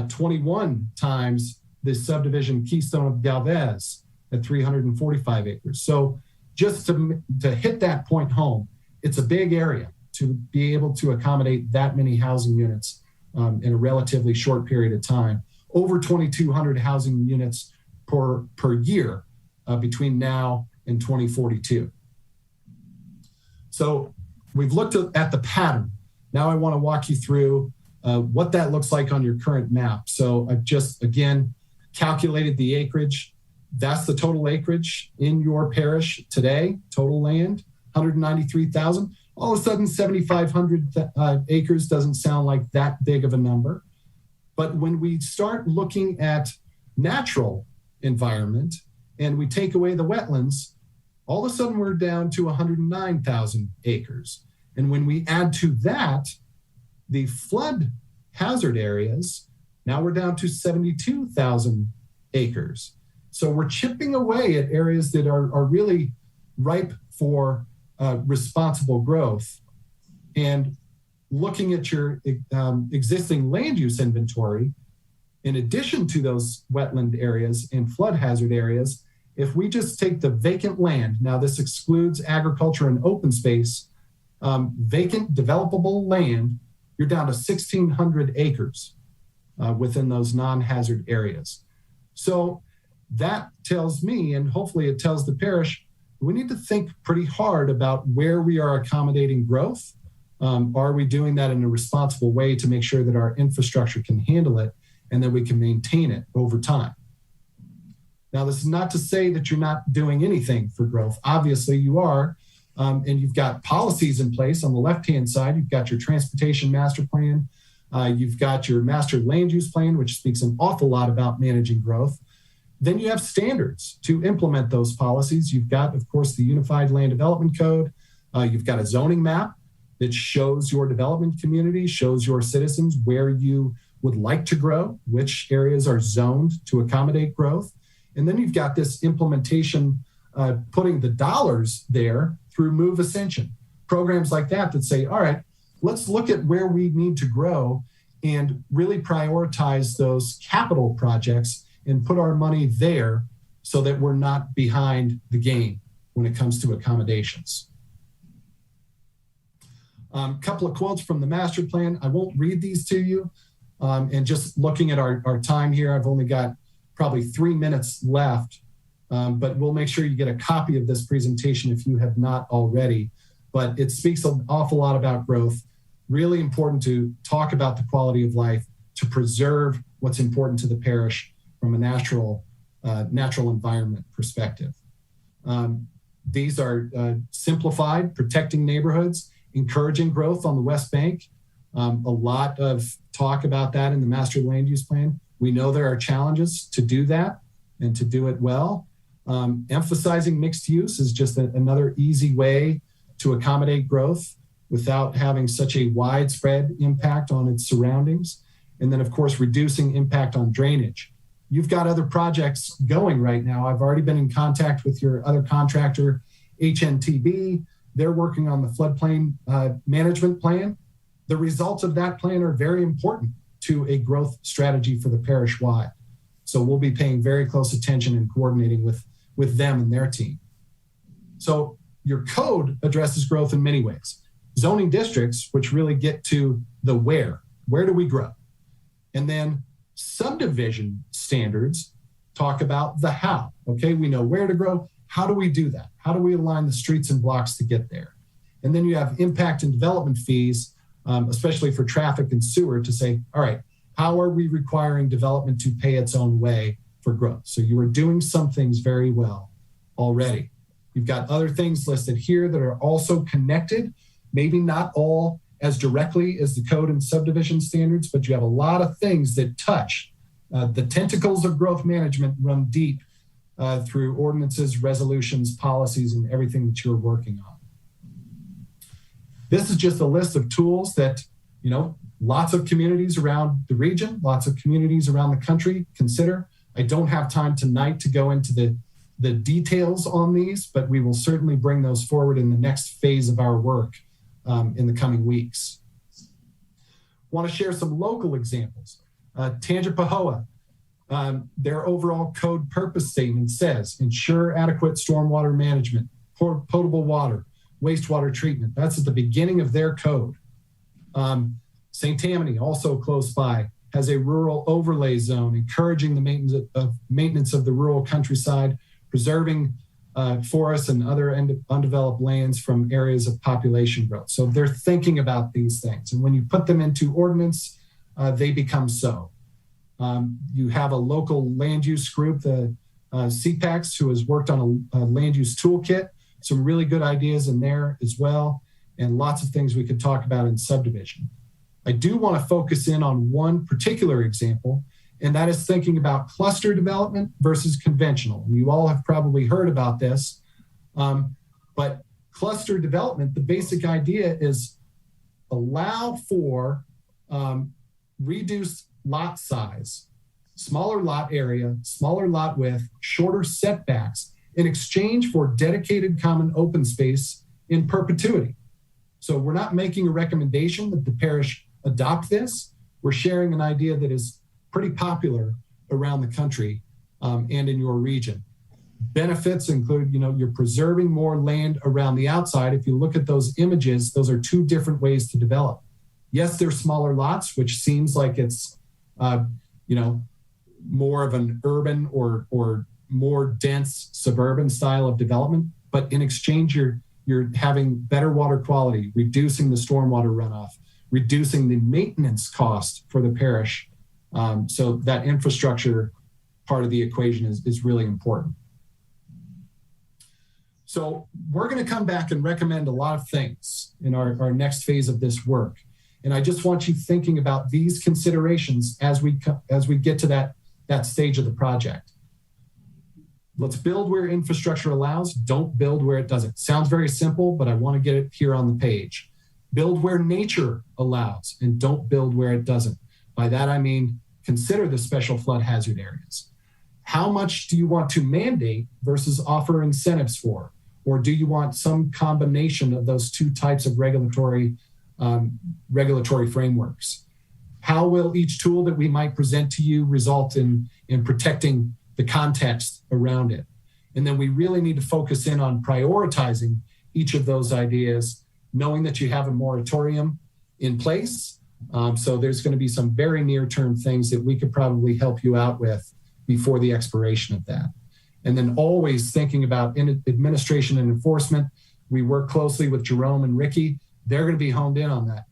21 times the subdivision Keystone of Galvez at 345 acres. So just to hit that point home, it's a big area to be able to accommodate that many housing units in a relatively short period of time. Over 2,200 housing units per year between now and 2042. So we've looked at the pattern. Now I want to walk you through what that looks like on your current map. So I've just, again, calculated the acreage. That's the total acreage in your parish today, total land, 193,000. All of a sudden, 7,500 acres doesn't sound like that big of a number. But when we start looking at natural environment and we take away the wetlands, all of a sudden we're down to 109,000 acres. And when we add to that the flood hazard areas, now we're down to 72,000 acres. So we're chipping away at areas that are really ripe for responsible growth. And looking at your existing land use inventory, in addition to those wetland areas and flood hazard areas, if we just take the vacant land, now this excludes agriculture and open space, vacant developable land, you're down to 1,600 acres within those non-hazard areas. So that tells me, and hopefully it tells the parish, we need to think pretty hard about where we are accommodating growth. Are we doing that in a responsible way to make sure that our infrastructure can handle it and that we can maintain it over time? Now, this is not to say that you're not doing anything for growth. Obviously, you are, and you've got policies in place. On the left-hand side, you've got your transportation master plan. You've got your master land use plan, which speaks an awful lot about managing growth. Then you have standards to implement those policies. You've got, of course, the Unified Land Development Code. You've got a zoning map that shows your development community, shows your citizens where you would like to grow, which areas are zoned to accommodate growth. And then you've got this implementation, putting the dollars there through Move Ascension, programs like that say, all right, let's look at where we need to grow and really prioritize those capital projects and put our money there so that we're not behind the game when it comes to accommodations. Couple of quotes from the master plan. I won't read these to you. And just looking at our time here, I've only got probably 3 minutes left, but we'll make sure you get a copy of this presentation if you have not already. But it speaks an awful lot about growth. Really important to talk about the quality of life, to preserve what's important to the parish from a natural environment perspective. These are simplified, protecting neighborhoods, encouraging growth on the West Bank. A lot of talk about that in the master land use plan. We know there are challenges to do that and to do it well. Emphasizing mixed use is just another easy way to accommodate growth without having such a widespread impact on its surroundings. And then, of course, reducing impact on drainage. You've got other projects going right now. I've already been in contact with your other contractor, HNTB. They're working on the floodplain management plan. The results of that plan are very important to a growth strategy for the parish-wide. So we'll be paying very close attention and coordinating with them and their team. So your code addresses growth in many ways. Zoning districts, which really get to the where do we grow? And then subdivision standards talk about the how. Okay, we know where to grow. How do we do that? How do we align the streets and blocks to get there? And then you have impact and development fees, especially for traffic and sewer, to say, all right, how are we requiring development to pay its own way for growth? So you are doing some things very well already. You've got other things listed here that are also connected, maybe not all as directly as the code and subdivision standards, but you have a lot of things that touch. The tentacles of growth management run deep through ordinances, resolutions, policies, and everything that you're working on. This is just a list of tools that, lots of communities around the region, lots of communities around the country consider. I don't have time tonight to go into the details on these, but we will certainly bring those forward in the next phase of our work in the coming weeks. Want to share some local examples. Tangipahoa, their overall code purpose statement says, ensure adequate stormwater management, potable water, wastewater treatment. That's at the beginning of their code. St. Tammany, also close by, has a rural overlay zone, encouraging the maintenance of the rural countryside, preserving forests and other undeveloped lands from areas of population growth. So they're thinking about these things. And when you put them into ordinance, they become so. You have a local land use group, the CPACs, who has worked on a land use toolkit, some really good ideas in there as well, and lots of things we could talk about in subdivision. I do want to focus in on one particular example, and that is thinking about cluster development versus conventional. And you all have probably heard about this, but cluster development, the basic idea is allow for reduced lot size, smaller lot area, smaller lot width, shorter setbacks in exchange for dedicated common open space in perpetuity. So we're not making a recommendation that the parish adopt this. We're sharing an idea that is pretty popular around the country and in your region. Benefits include, you're preserving more land around the outside. If you look at those images, those are two different ways to develop. Yes, they're smaller lots, which seems like it's, more of an urban or more dense suburban style of development. But in exchange, you're having better water quality, reducing the stormwater runoff, reducing the maintenance cost for the parish. So that infrastructure part of the equation is really important. So we're going to come back and recommend a lot of things in our next phase of this work. And I just want you thinking about these considerations as we get to that stage of the project. Let's build where infrastructure allows. Don't build where it doesn't. Sounds very simple, but I want to get it here on the page. Build where nature allows, and don't build where it doesn't. By that, I mean, consider the special flood hazard areas. How much do you want to mandate versus offer incentives for? Or do you want some combination of those two types of regulatory frameworks? How will each tool that we might present to you result in protecting the context around it? And then we really need to focus in on prioritizing each of those ideas, knowing that you have a moratorium in place. So there's going to be some very near-term things that we could probably help you out with before the expiration of that. And then always thinking about administration and enforcement. We work closely with Jerome and Ricky. They're going to be honed in on that.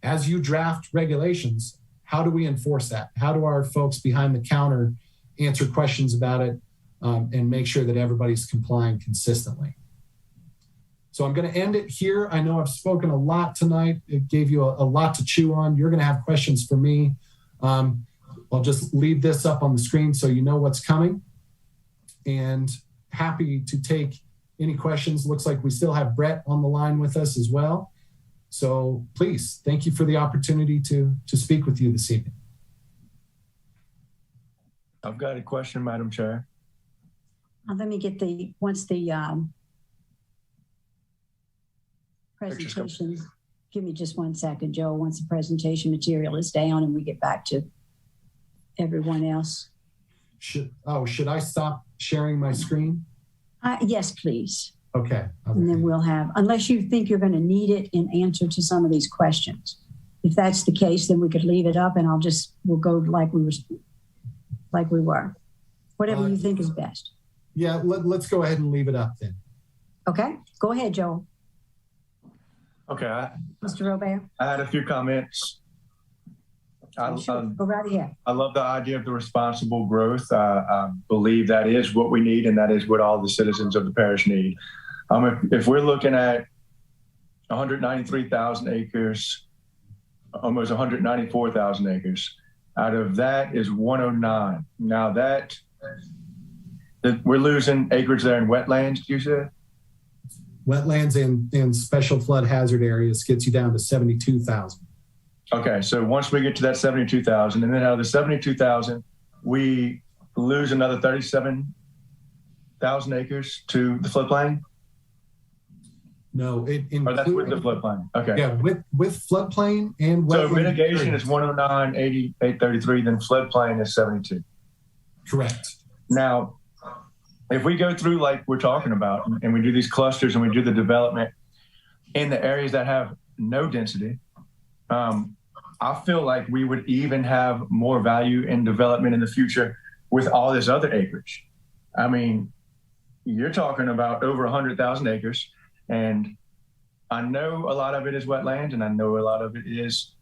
As you draft regulations, how do we enforce that? How do our folks behind the counter answer questions about it and make sure that everybody's complying consistently? So I'm going to end it here. I know I've spoken a lot tonight. It gave you a lot to chew on. You're going to have questions for me. I'll just leave this up on the screen so you know what's coming. And happy to take any questions. Looks like we still have Brett on the line with us as well. So please, thank you for the opportunity to speak with you this evening. I've got a question, Madam Chair. Let me get once the presentation, give me just 1 second, Joe, once the presentation material is down and we get back to everyone else. Should I stop sharing my screen? Yes, please. Okay. And then we'll have, unless you think you're going to need it in answer to some of these questions. If that's the case, then we could leave it up and we'll go like we were. Whatever you think is best. Yeah, let's go ahead and leave it up then. Okay, go ahead, Joel. Okay. Mr. Robert. I had a few comments. Sure. Go right ahead. I love the idea of the responsible growth. I believe that is what we need, and that is what all the citizens of the parish need. If we're looking at 193,000 acres, almost 194,000 acres, out of that is 109. Now that we're losing acreage there in wetlands, you said? Wetlands and special flood hazard areas gets you down to 72,000. Okay, so once we get to that 72,000, and then out of the 72,000, we lose another 37,000 acres to the floodplain? No, or that's with the floodplain. Okay. Yeah, with floodplain and wetland. So mitigation is 109, 80, 833, then floodplain is 72. Correct. Now, if we go through like we're talking about, and we do these clusters and we do the development in the areas that have no density, I feel like we would even have more value in development in the future with all this other acreage. I mean, you're talking about over 100,000 acres. And I know a lot of it is wetlands, and I know a lot of it is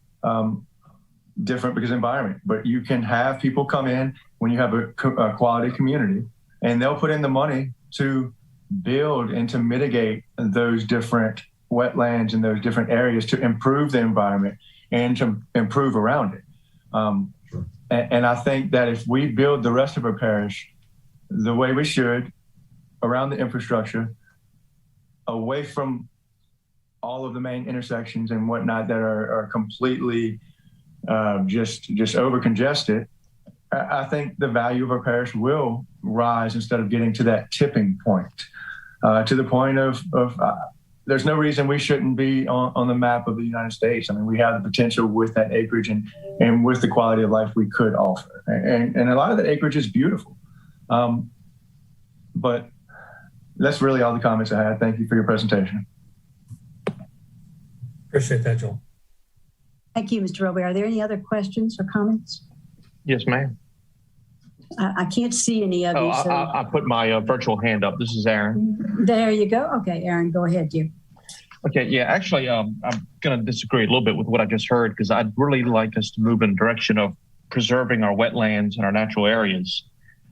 different because of environment. But you can have people come in when you have a quality community, and they'll put in the money to build and to mitigate those different wetlands and those different areas to improve the environment and to improve around it. And I think that if we build the rest of our parish the way we should around the infrastructure, away from all of the main intersections and whatnot that are completely just over congested, I think the value of our parish will rise instead of getting to that tipping point, to the point of there's no reason we shouldn't be on the map of the United States. I mean, we have the potential with that acreage and with the quality of life we could offer. And a lot of that acreage is beautiful. But that's really all the comments I had. Thank you for your presentation. Appreciate that, Joel. Thank you, Mr. Roby. Are there any other questions or comments? Yes, ma'am. I can't see any of you. So. I put my virtual hand up. This is Aaron. There you go. Okay, Aaron, go ahead, dear. Okay, yeah, actually, I'm going to disagree a little bit with what I just heard, because I'd really like us to move in the direction of preserving our wetlands and our natural areas.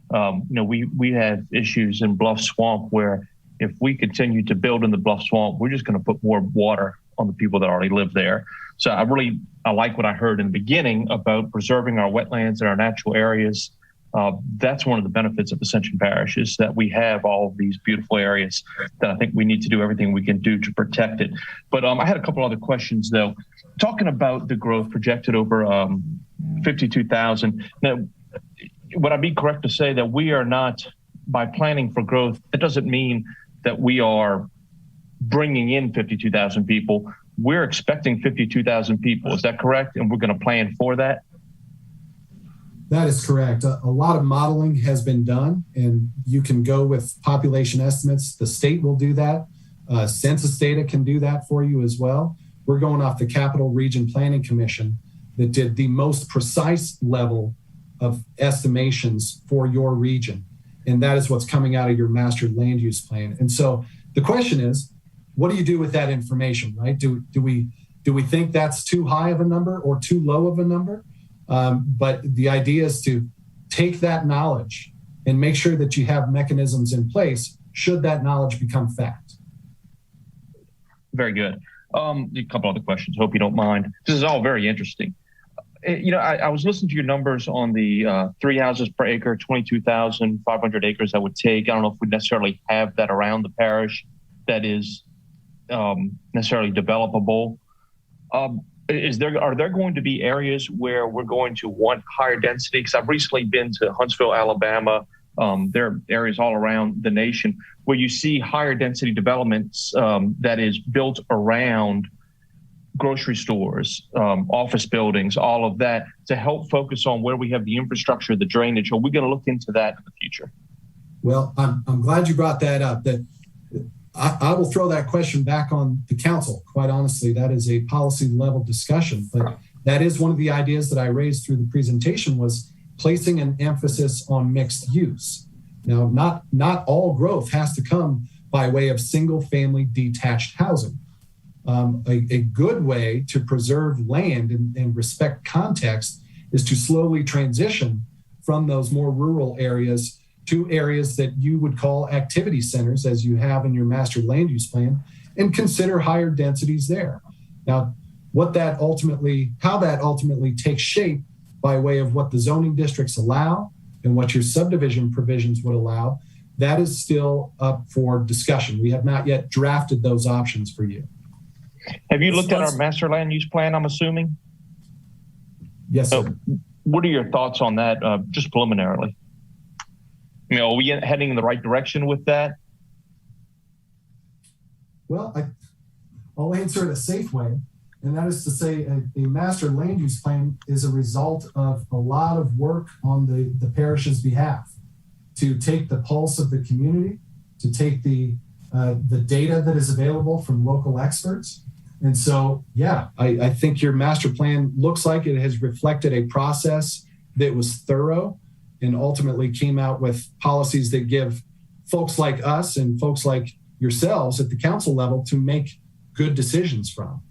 We have issues in Bluff Swamp where if we continue to build in the Bluff Swamp, we're just going to put more water on the people that already live there. So I like what I heard in the beginning about preserving our wetlands and our natural areas. That's one of the benefits of Ascension Parish, is that we have all of these beautiful areas that I think we need to do everything we can do to protect it. But I had a couple other questions, though. Talking about the growth projected over 52,000. Now, would I be correct to say that we are not, by planning for growth, that doesn't mean that we are bringing in 52,000 people. We're expecting 52,000 people. Is that correct? And we're going to plan for that? That is correct. A lot of modeling has been done, and you can go with population estimates. The state will do that. Census data can do that for you as well. We're going off the Capital Region Planning Commission that did the most precise level of estimations for your region. And that is what's coming out of your master land use plan. And so the question is, what do you do with that information, right? Do we think that's too high of a number or too low of a number? But the idea is to take that knowledge and make sure that you have mechanisms in place should that knowledge become fact. Very good. A couple other questions. Hope you don't mind. This is all very interesting. I was listening to your numbers on the 3 houses per acre, 22,500 acres that would take. I don't know if we necessarily have that around the parish that is necessarily developable. Are there going to be areas where we're going to want higher density? Because I've recently been to Huntsville, Alabama. There are areas all around the nation where you see higher density developments that is built around grocery stores, office buildings, all of that, to help focus on where we have the infrastructure, the drainage. Are we going to look into that in the future? Well, I'm glad you brought that up. That I will throw that question back on the council. Quite honestly, that is a policy level discussion, but that is one of the ideas that I raised through the presentation, was placing an emphasis on mixed use. Now, not all growth has to come by way of single family detached housing. A good way to preserve land and respect context is to slowly transition from those more rural areas to areas that you would call activity centers, as you have in your master land use plan, and consider higher densities there. Now, how that ultimately takes shape by way of what the zoning districts allow and what your subdivision provisions would allow, that is still up for discussion. We have not yet drafted those options for you. Have you looked at our master land use plan, I'm assuming? Yes, sir. What are your thoughts on that, just preliminarily? Are we heading in the right direction with that? Well, I'll answer it a safe way, and that is to say a master land use plan is a result of a lot of work on the parish's behalf to take the pulse of the community, to take the data that is available from local experts. And so, yeah, I think your master plan looks like it has reflected a process that was thorough and ultimately came out with policies that give folks like us and folks like yourselves at the council level to make good decisions from.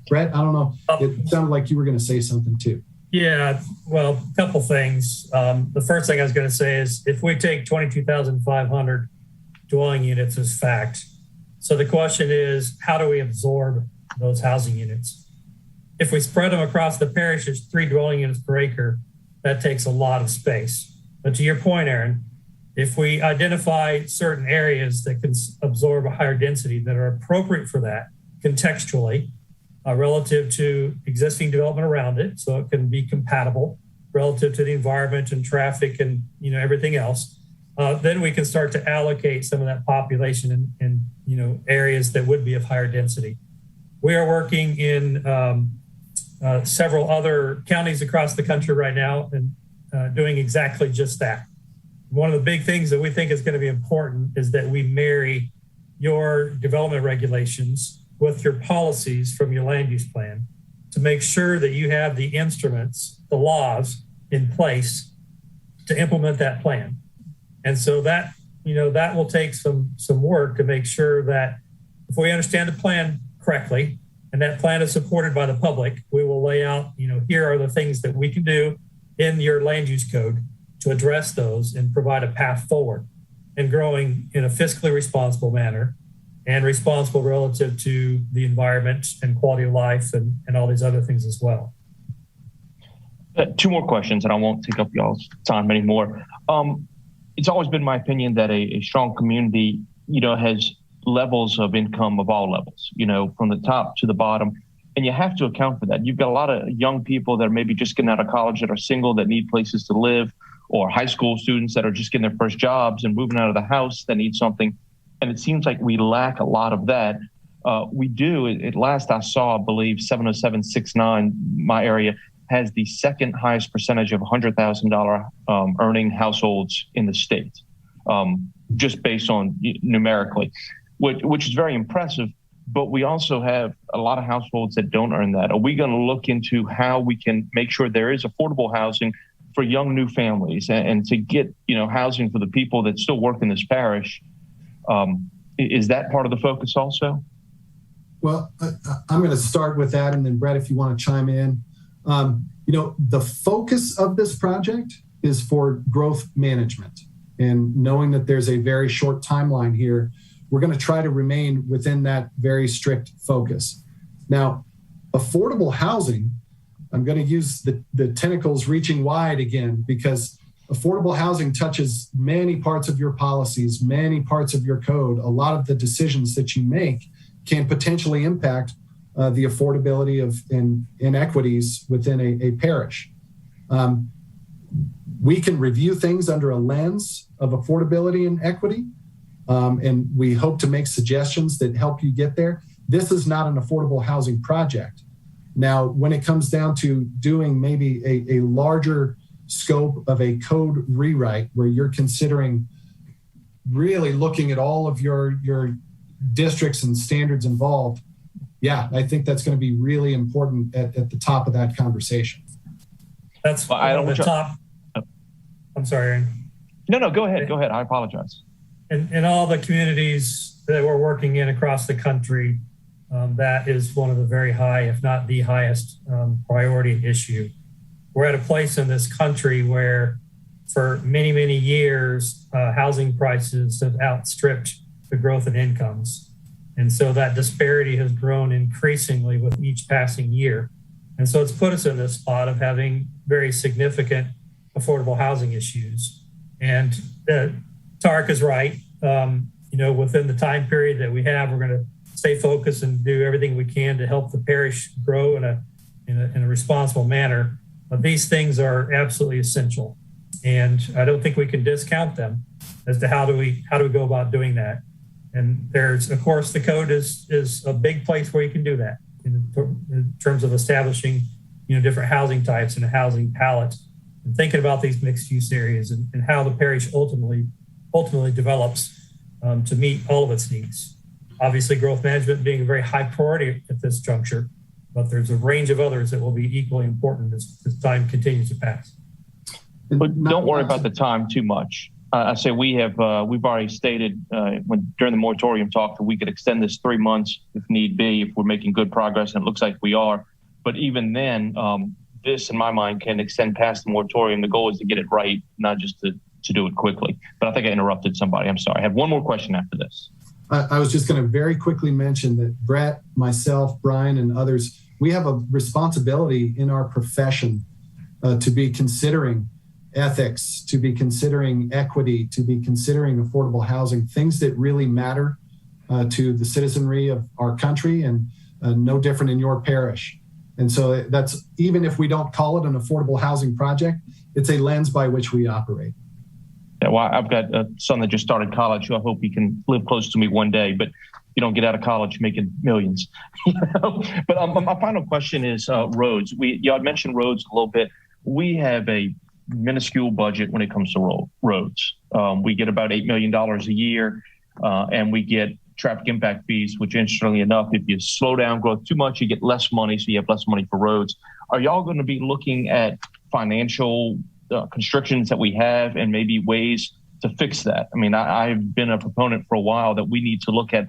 Brett, I don't know. It sounded like you were going to say something too. Yeah, well, a couple things. The first thing I was going to say is if we take 22,500 dwelling units as fact, so the question is, how do we absorb those housing units? If we spread them across the parish, there's 3 dwelling units per acre. That takes a lot of space. But to your point, Aaron, if we identify certain areas that can absorb a higher density that are appropriate for that contextually, relative to existing development around it, so it can be compatible relative to the environment and traffic and everything else, then we can start to allocate some of that population in areas that would be of higher density. We are working in several other counties across the country right now and doing exactly just that. One of the big things that we think is going to be important is that we marry your development regulations with your policies from your land use plan to make sure that you have the instruments, the laws in place to implement that plan. And so that, that will take some work to make sure that if we understand the plan correctly and that plan is supported by the public, we will lay out, here are the things that we can do in your land use code to address those and provide a path forward and growing in a fiscally responsible manner and responsible relative to the environment and quality of life and all these other things as well. 2 more questions, and I won't take up y'all's time anymore. It's always been my opinion that a strong community, has levels of income of all levels, from the top to the bottom, and you have to account for that. You've got a lot of young people that are maybe just getting out of college that are single that need places to live, or high school students that are just getting their first jobs and moving out of the house that need something. And it seems like we lack a lot of that. We do. At last I saw, I believe, 70769, my area, has the second highest percentage of $100,000 earning households in the state, just based on numerically, which is very impressive. But we also have a lot of households that don't earn that. Are we going to look into how we can make sure there is affordable housing for young new families and to get, housing for the people that still work in this parish? Is that part of the focus also? Well, I'm going to start with that. And then Brett, if you want to chime in, the focus of this project is for growth management, and knowing that there's a very short timeline here, we're going to try to remain within that very strict focus. Now, affordable housing, I'm going to use the tentacles reaching wide again, because affordable housing touches many parts of your policies, many parts of your code. A lot of the decisions that you make can potentially impact the affordability of inequities within a parish. We can review things under a lens of affordability and equity, and we hope to make suggestions that help you get there. This is not an affordable housing project. Now, when it comes down to doing maybe a larger scope of a code rewrite where you're considering really looking at all of your districts and standards involved, yeah, I think that's going to be really important at the top of that conversation. That's the top. I'm sorry, Aaron. No, go ahead. Go ahead. I apologize. In all the communities that we're working in across the country, that is one of the very high, if not the highest priority issue. We're at a place in this country where for many, many years, housing prices have outstripped the growth in incomes. And so that disparity has grown increasingly with each passing year. And so it's put us in this spot of having very significant affordable housing issues. And Tarek is right. Within the time period that we have, we're going to stay focused and do everything we can to help the parish grow in a responsible manner. But these things are absolutely essential. And I don't think we can discount them as to how do we go about doing that. And there's, of course, the code is a big place where you can do that in terms of establishing, different housing types and a housing palette, and thinking about these mixed use areas and how the parish ultimately develops to meet all of its needs. Obviously, growth management being a very high priority at this juncture, but there's a range of others that will be equally important as time continues to pass. But don't worry about the time too much. I say we've already stated during the moratorium talk that we could extend this 3 months if need be, if we're making good progress, and it looks like we are. But even then, this, in my mind, can extend past the moratorium. The goal is to get it right, not just to do it quickly. But I think I interrupted somebody. I'm sorry. I have one more question after this. I was just going to very quickly mention that Brett, myself, Brian, and others, we have a responsibility in our profession to be considering ethics, to be considering equity, to be considering affordable housing, things that really matter to the citizenry of our country, and no different in your parish. And so that's, even if we don't call it an affordable housing project, it's a lens by which we operate. Yeah, well, I've got a son that just started college, who I hope he can live close to me one day, but you don't get out of college making millions. But my final question is roads. Y'all mentioned roads a little bit. We have a minuscule budget when it comes to roads. We get about $8 million a year, and we get traffic impact fees, which, interestingly enough, if you slow down growth too much, you get less money, so you have less money for roads. Are y'all going to be looking at financial constrictions that we have and maybe ways to fix that? I mean, I've been a proponent for a while that we need to look at,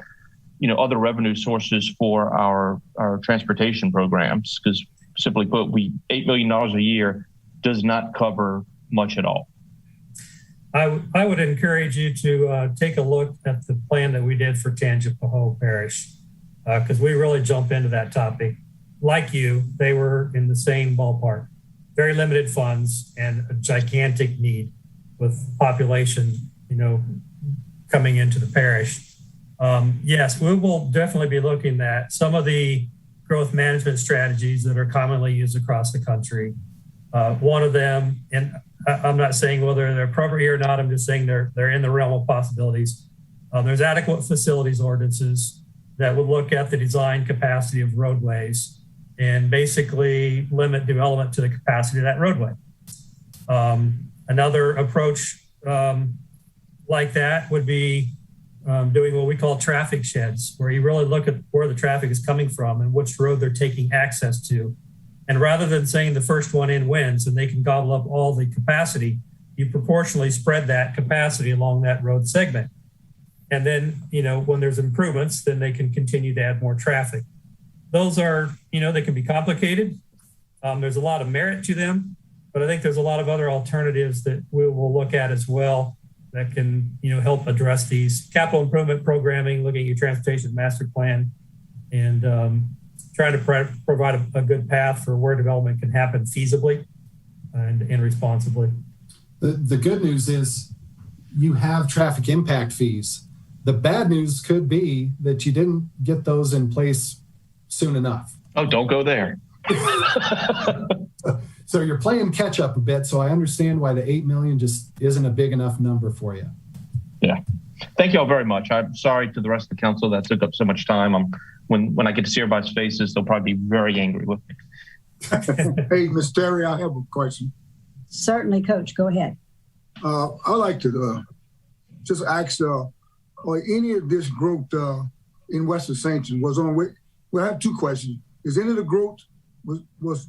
other revenue sources for our transportation programs, because simply put, $8 million a year does not cover much at all. I would encourage you to take a look at the plan that we did for Tangipahoa Parish, because we really jump into that topic. Like you, they were in the same ballpark. Very limited funds and a gigantic need with population, coming into the parish. Yes, we will definitely be looking at some of the growth management strategies that are commonly used across the country. One of them, and I'm not saying whether they're appropriate or not, I'm just saying they're in the realm of possibilities. There's adequate facilities ordinances that would look at the design capacity of roadways and basically limit development to the capacity of that roadway. Another approach like that would be doing what we call traffic sheds, where you really look at where the traffic is coming from and which road they're taking access to. And rather than saying the first one in wins and they can gobble up all the capacity, you proportionally spread that capacity along that road segment. And then, when there's improvements, then they can continue to add more traffic. Those are, they can be complicated. There's a lot of merit to them, but I think there's a lot of other alternatives that we will look at as well that can, help address these. Capital improvement programming, looking at your transportation master plan, and trying to provide a good path for where development can happen feasibly and responsibly. The good news is you have traffic impact fees. The bad news could be that you didn't get those in place soon enough. Oh, don't go there. So you're playing catch up a bit. So I understand why the $8 million just isn't a big enough number for you. Yeah. Thank you all very much. I'm sorry to the rest of the council that took up so much time. When I get to see everybody's faces, they'll probably be very angry with me. Hey, Ms. Terry, I have a question. Certainly, Coach. Go ahead. I'd like to just ask, any of this growth in West Ascension was on. Well, I have two questions. Is any of the growth was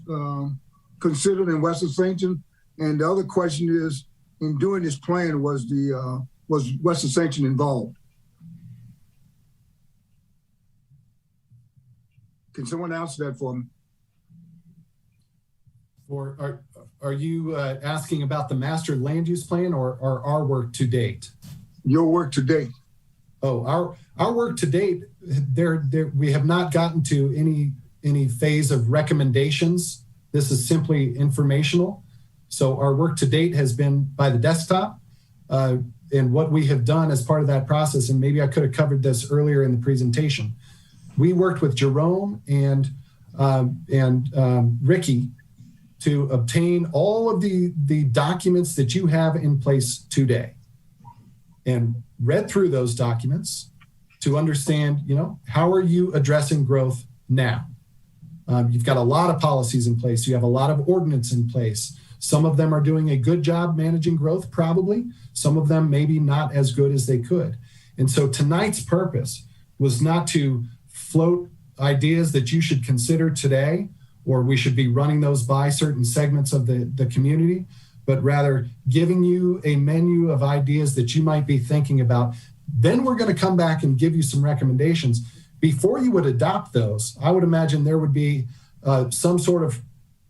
considered in West Ascension? And the other question is, in doing this plan, was West Ascension involved? Can someone answer that for me? Or are you asking about the master land use plan or our work to date? Your work to date. Oh, our work to date, we have not gotten to any phase of recommendations. This is simply informational. So our work to date has been by the desktop. And what we have done as part of that process, and maybe I could have covered this earlier in the presentation, we worked with Jerome and Ricky to obtain all of the documents that you have in place today, and read through those documents to understand, how are you addressing growth now? You've got a lot of policies in place. You have a lot of ordinance in place. Some of them are doing a good job managing growth, probably. Some of them maybe not as good as they could. And so tonight's purpose was not to float ideas that you should consider today, or we should be running those by certain segments of the community, but rather giving you a menu of ideas that you might be thinking about. Then we're going to come back and give you some recommendations. Before you would adopt those, I would imagine there would be some sort of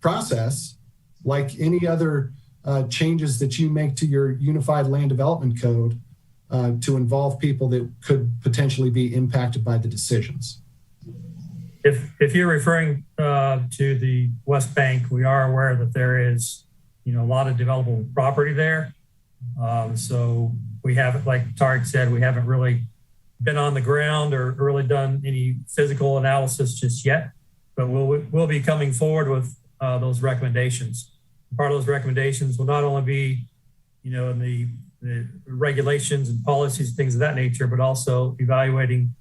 process like any other changes that you make to your Unified Land Development Code to involve people that could potentially be impacted by the decisions. If you're referring to the West Bank, we are aware that there is, a lot of developable property there. So we haven't, like Tarek said, we haven't really been on the ground or really done any physical analysis just yet, but we'll be coming forward with those recommendations. Part of those recommendations will not only be, in the regulations and policies, things of that nature, but also evaluating,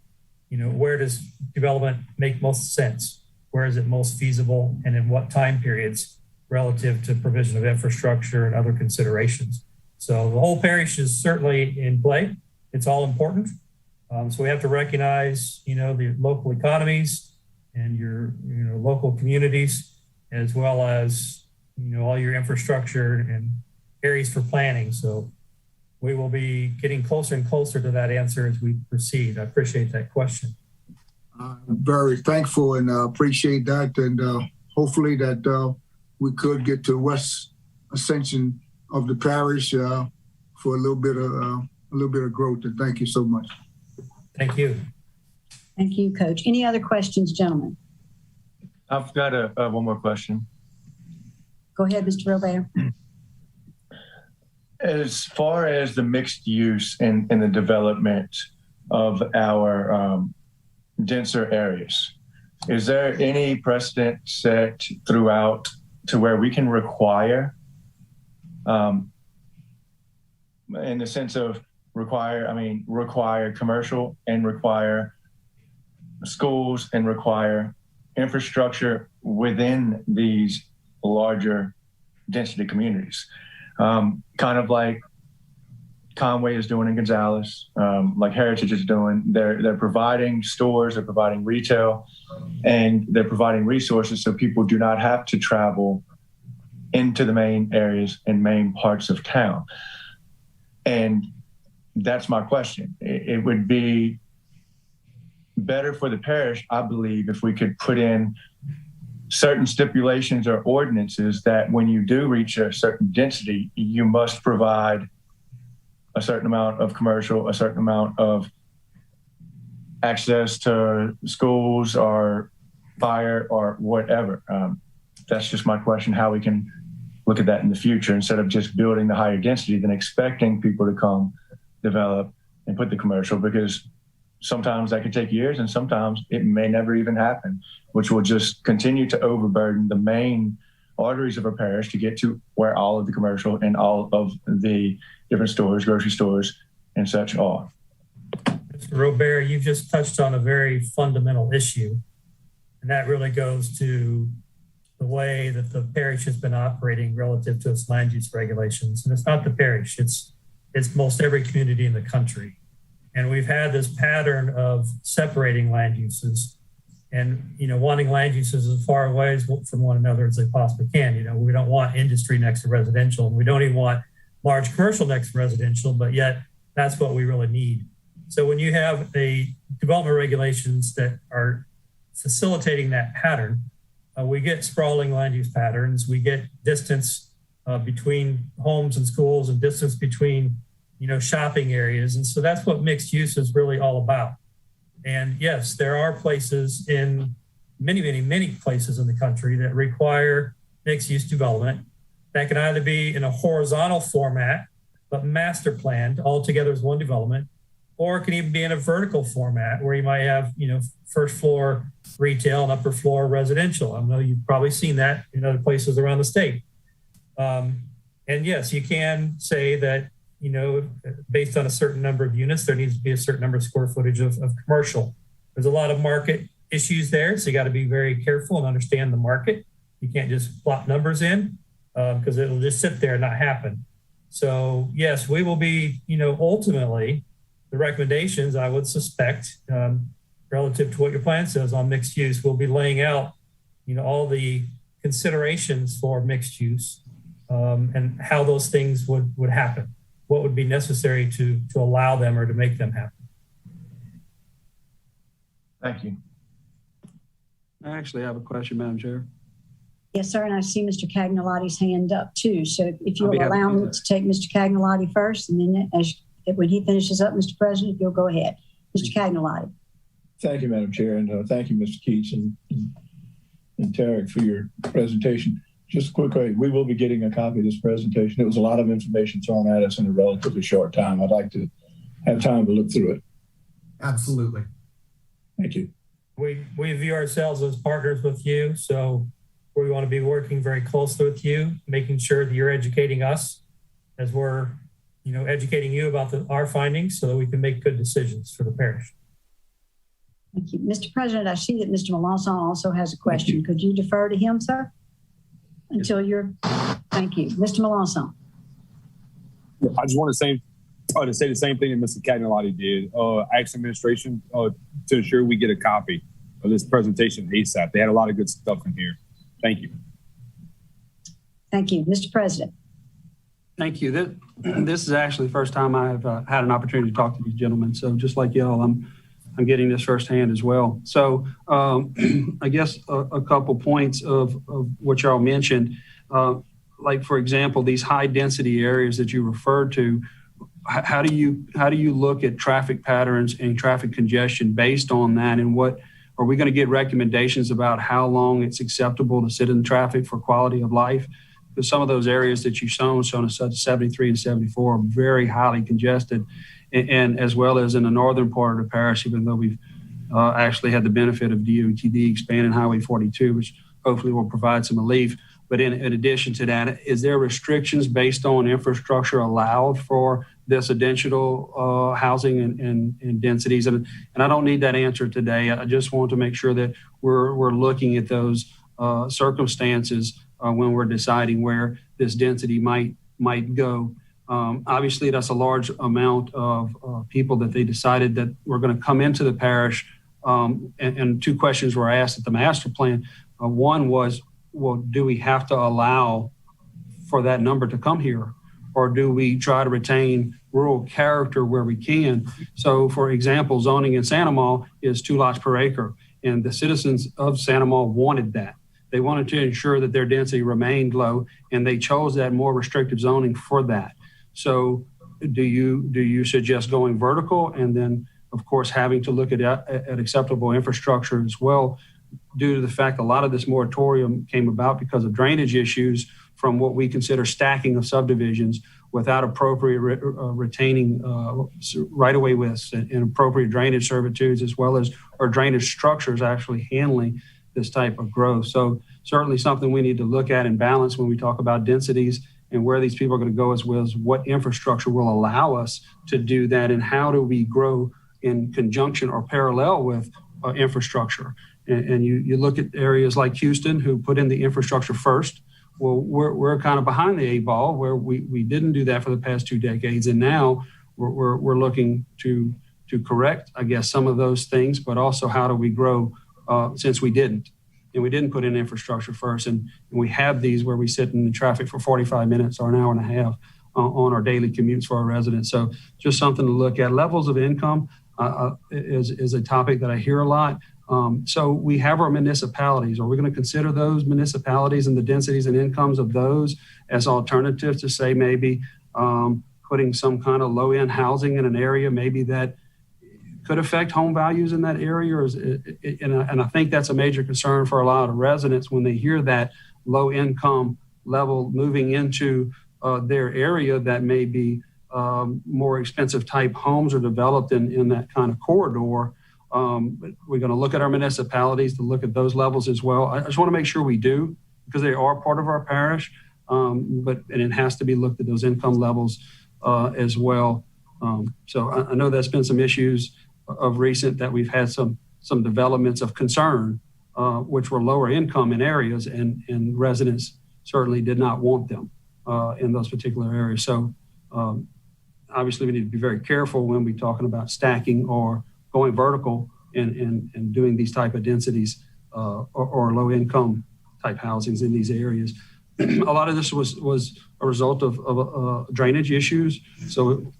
where does development make most sense? Where is it most feasible, and in what time periods relative to provision of infrastructure and other considerations? So the whole parish is certainly in play. It's all important. So we have to recognize, the local economies and your, local communities, as well as, all your infrastructure and areas for planning. So we will be getting closer and closer to that answer as we proceed. I appreciate that question. I'm very thankful and appreciate that. And hopefully that we could get to West Ascension of the parish for a little bit of growth. And thank you so much. Thank you. Thank you, Coach. Any other questions, gentlemen? I've got one more question. Go ahead, Mr. Robert. As far as the mixed use in the development of our denser areas, is there any precedent set throughout to where we can require, in the sense of require commercial and require schools and require infrastructure within these larger density communities? Kind of like Conway is doing in Gonzales, like Heritage is doing. They're providing stores, they're providing retail, and they're providing resources so people do not have to travel into the main areas and main parts of town. And that's my question. It would be better for the parish, I believe, if we could put in certain stipulations or ordinances that when you do reach a certain density, you must provide a certain amount of commercial, a certain amount of access to schools or fire or whatever. That's just my question, how we can look at that in the future instead of just building the higher density, then expecting people to come develop and put the commercial, because sometimes that could take years and sometimes it may never even happen, which will just continue to overburden the main arteries of our parish to get to where all of the commercial and all of the different stores, grocery stores and such are. Mr. Robert, you've just touched on a very fundamental issue, and that really goes to the way that the parish has been operating relative to its land use regulations. And it's not the parish, it's most every community in the country. And we've had this pattern of separating land uses and, wanting land uses as far away from one another as they possibly can. We don't want industry next to residential, and we don't even want large commercial next to residential, but yet that's what we really need. So when you have a development regulations that are facilitating that pattern, we get sprawling land use patterns. We get distance between homes and schools and distance between, shopping areas. And so that's what mixed use is really all about. And yes, there are places in many places in the country that require mixed use development that can either be in a horizontal format, but master planned all together as one development, or it can even be in a vertical format where you might have, first floor retail and upper floor residential. I know you've probably seen that in other places around the state. And yes, you can say that, based on a certain number of units, there needs to be a certain number of square footage of commercial. There's a lot of market issues there, so you got to be very careful and understand the market. You can't just plot numbers in because it'll just sit there and not happen. So yes, we will be, ultimately, the recommendations, I would suspect, relative to what your plan says on mixed use, we'll be laying out, all the considerations for mixed use and how those things would happen. What would be necessary to allow them or to make them happen? Thank you. I actually have a question, Madam Chair. Yes, sir. And I see Mr. Cagnolati's hand up too. So if I'll you'll be happy allow to do me that. to take Mr. Cagnolati first, and then when he finishes up, Mr. President, if you'll go ahead. Mr. Cagnolati. Thank you, Madam Chair, and thank you, Mr. Keats and Tarek, for your presentation. Just quickly, we will be getting a copy of this presentation. It was a lot of information thrown at us in a relatively short time. I'd like to have time to look through it. Absolutely. Thank you. We view ourselves as partners with you, so we want to be working very closely with you, making sure that you're educating us as we're, educating you about our findings so that we can make good decisions for the parish. Thank you. Mr. President, I see that Mr. Melanson also has a question. Could you defer to him, sir? Until thank you. Mr. Melanson. I just want to say the same thing that Mr. Cagnolati did. Ask administration to ensure we get a copy of this presentation ASAP. They had a lot of good stuff in here. Thank you. Thank you. Mr. President. Thank you. This is actually the first time I've had an opportunity to talk to these gentlemen. So just like y'all, I'm getting this firsthand as well. So I guess a couple points of what y'all mentioned, like for example, these high density areas that you referred to. How do you look at traffic patterns and traffic congestion based on that? And what are we going to get recommendations about how long it's acceptable to sit in traffic for quality of life? Because some of those areas that you've shown as 73 and 74 are very highly congested, and as well as in the northern part of the parish, even though we've actually had the benefit of DOTD expanding Highway 42, which hopefully will provide some relief. But in addition to that, is there restrictions based on infrastructure allowed for this additional housing and densities? And I don't need that answer today. I just want to make sure that we're looking at those circumstances when we're deciding where this density might go. Obviously, that's a large amount of people that they decided that were going to come into the parish. And two questions were asked at the master plan. One was, well, do we have to allow for that number to come here? Or do we try to retain rural character where we can? So, for example, zoning in Sandoval is 2 lots per acre. And the citizens of Sandoval wanted that. They wanted to ensure that their density remained low, and they chose that more restrictive zoning for that. So do you suggest going vertical and then, of course, having to look at acceptable infrastructure as well, due to the fact a lot of this moratorium came about because of drainage issues from what we consider stacking of subdivisions without appropriate retaining right-of-way widths and appropriate drainage servitudes, as well as our drainage structures actually handling this type of growth. So certainly something we need to look at and balance when we talk about densities and where these people are going to go, as well as what infrastructure will allow us to do that, and how do we grow in conjunction or parallel with infrastructure. And you look at areas like Houston, who put in the infrastructure first. Well, we're kind of behind the 8 ball, where we didn't do that for the past 2 decades, and now we're looking to correct, I guess, some of those things, but also how do we grow since we didn't. And we didn't put in infrastructure first. And we have these where we sit in the traffic for 45 minutes or an hour and a half on our daily commutes for our residents. So just something to look at. Levels of income is a topic that I hear a lot. So we have our municipalities. Are we going to consider those municipalities and the densities and incomes of those as alternatives to, say, maybe putting some kind of low-end housing in an area maybe that could affect home values in that area? And I think that's a major concern for a lot of residents when they hear that low income level moving into their area that may be more expensive type homes are developed in that kind of corridor. But we're going to look at our municipalities to look at those levels as well. I just want to make sure we do, because they are part of our parish, and it has to be looked at those income levels as well. So I know there's been some issues of recent that we've had some developments of concern, which were lower income in areas, and residents certainly did not want them in those particular areas. So obviously we need to be very careful when we're talking about stacking or going vertical and doing these type of densities or low income type housings in these areas. a lot of this was a result of drainage issues. So,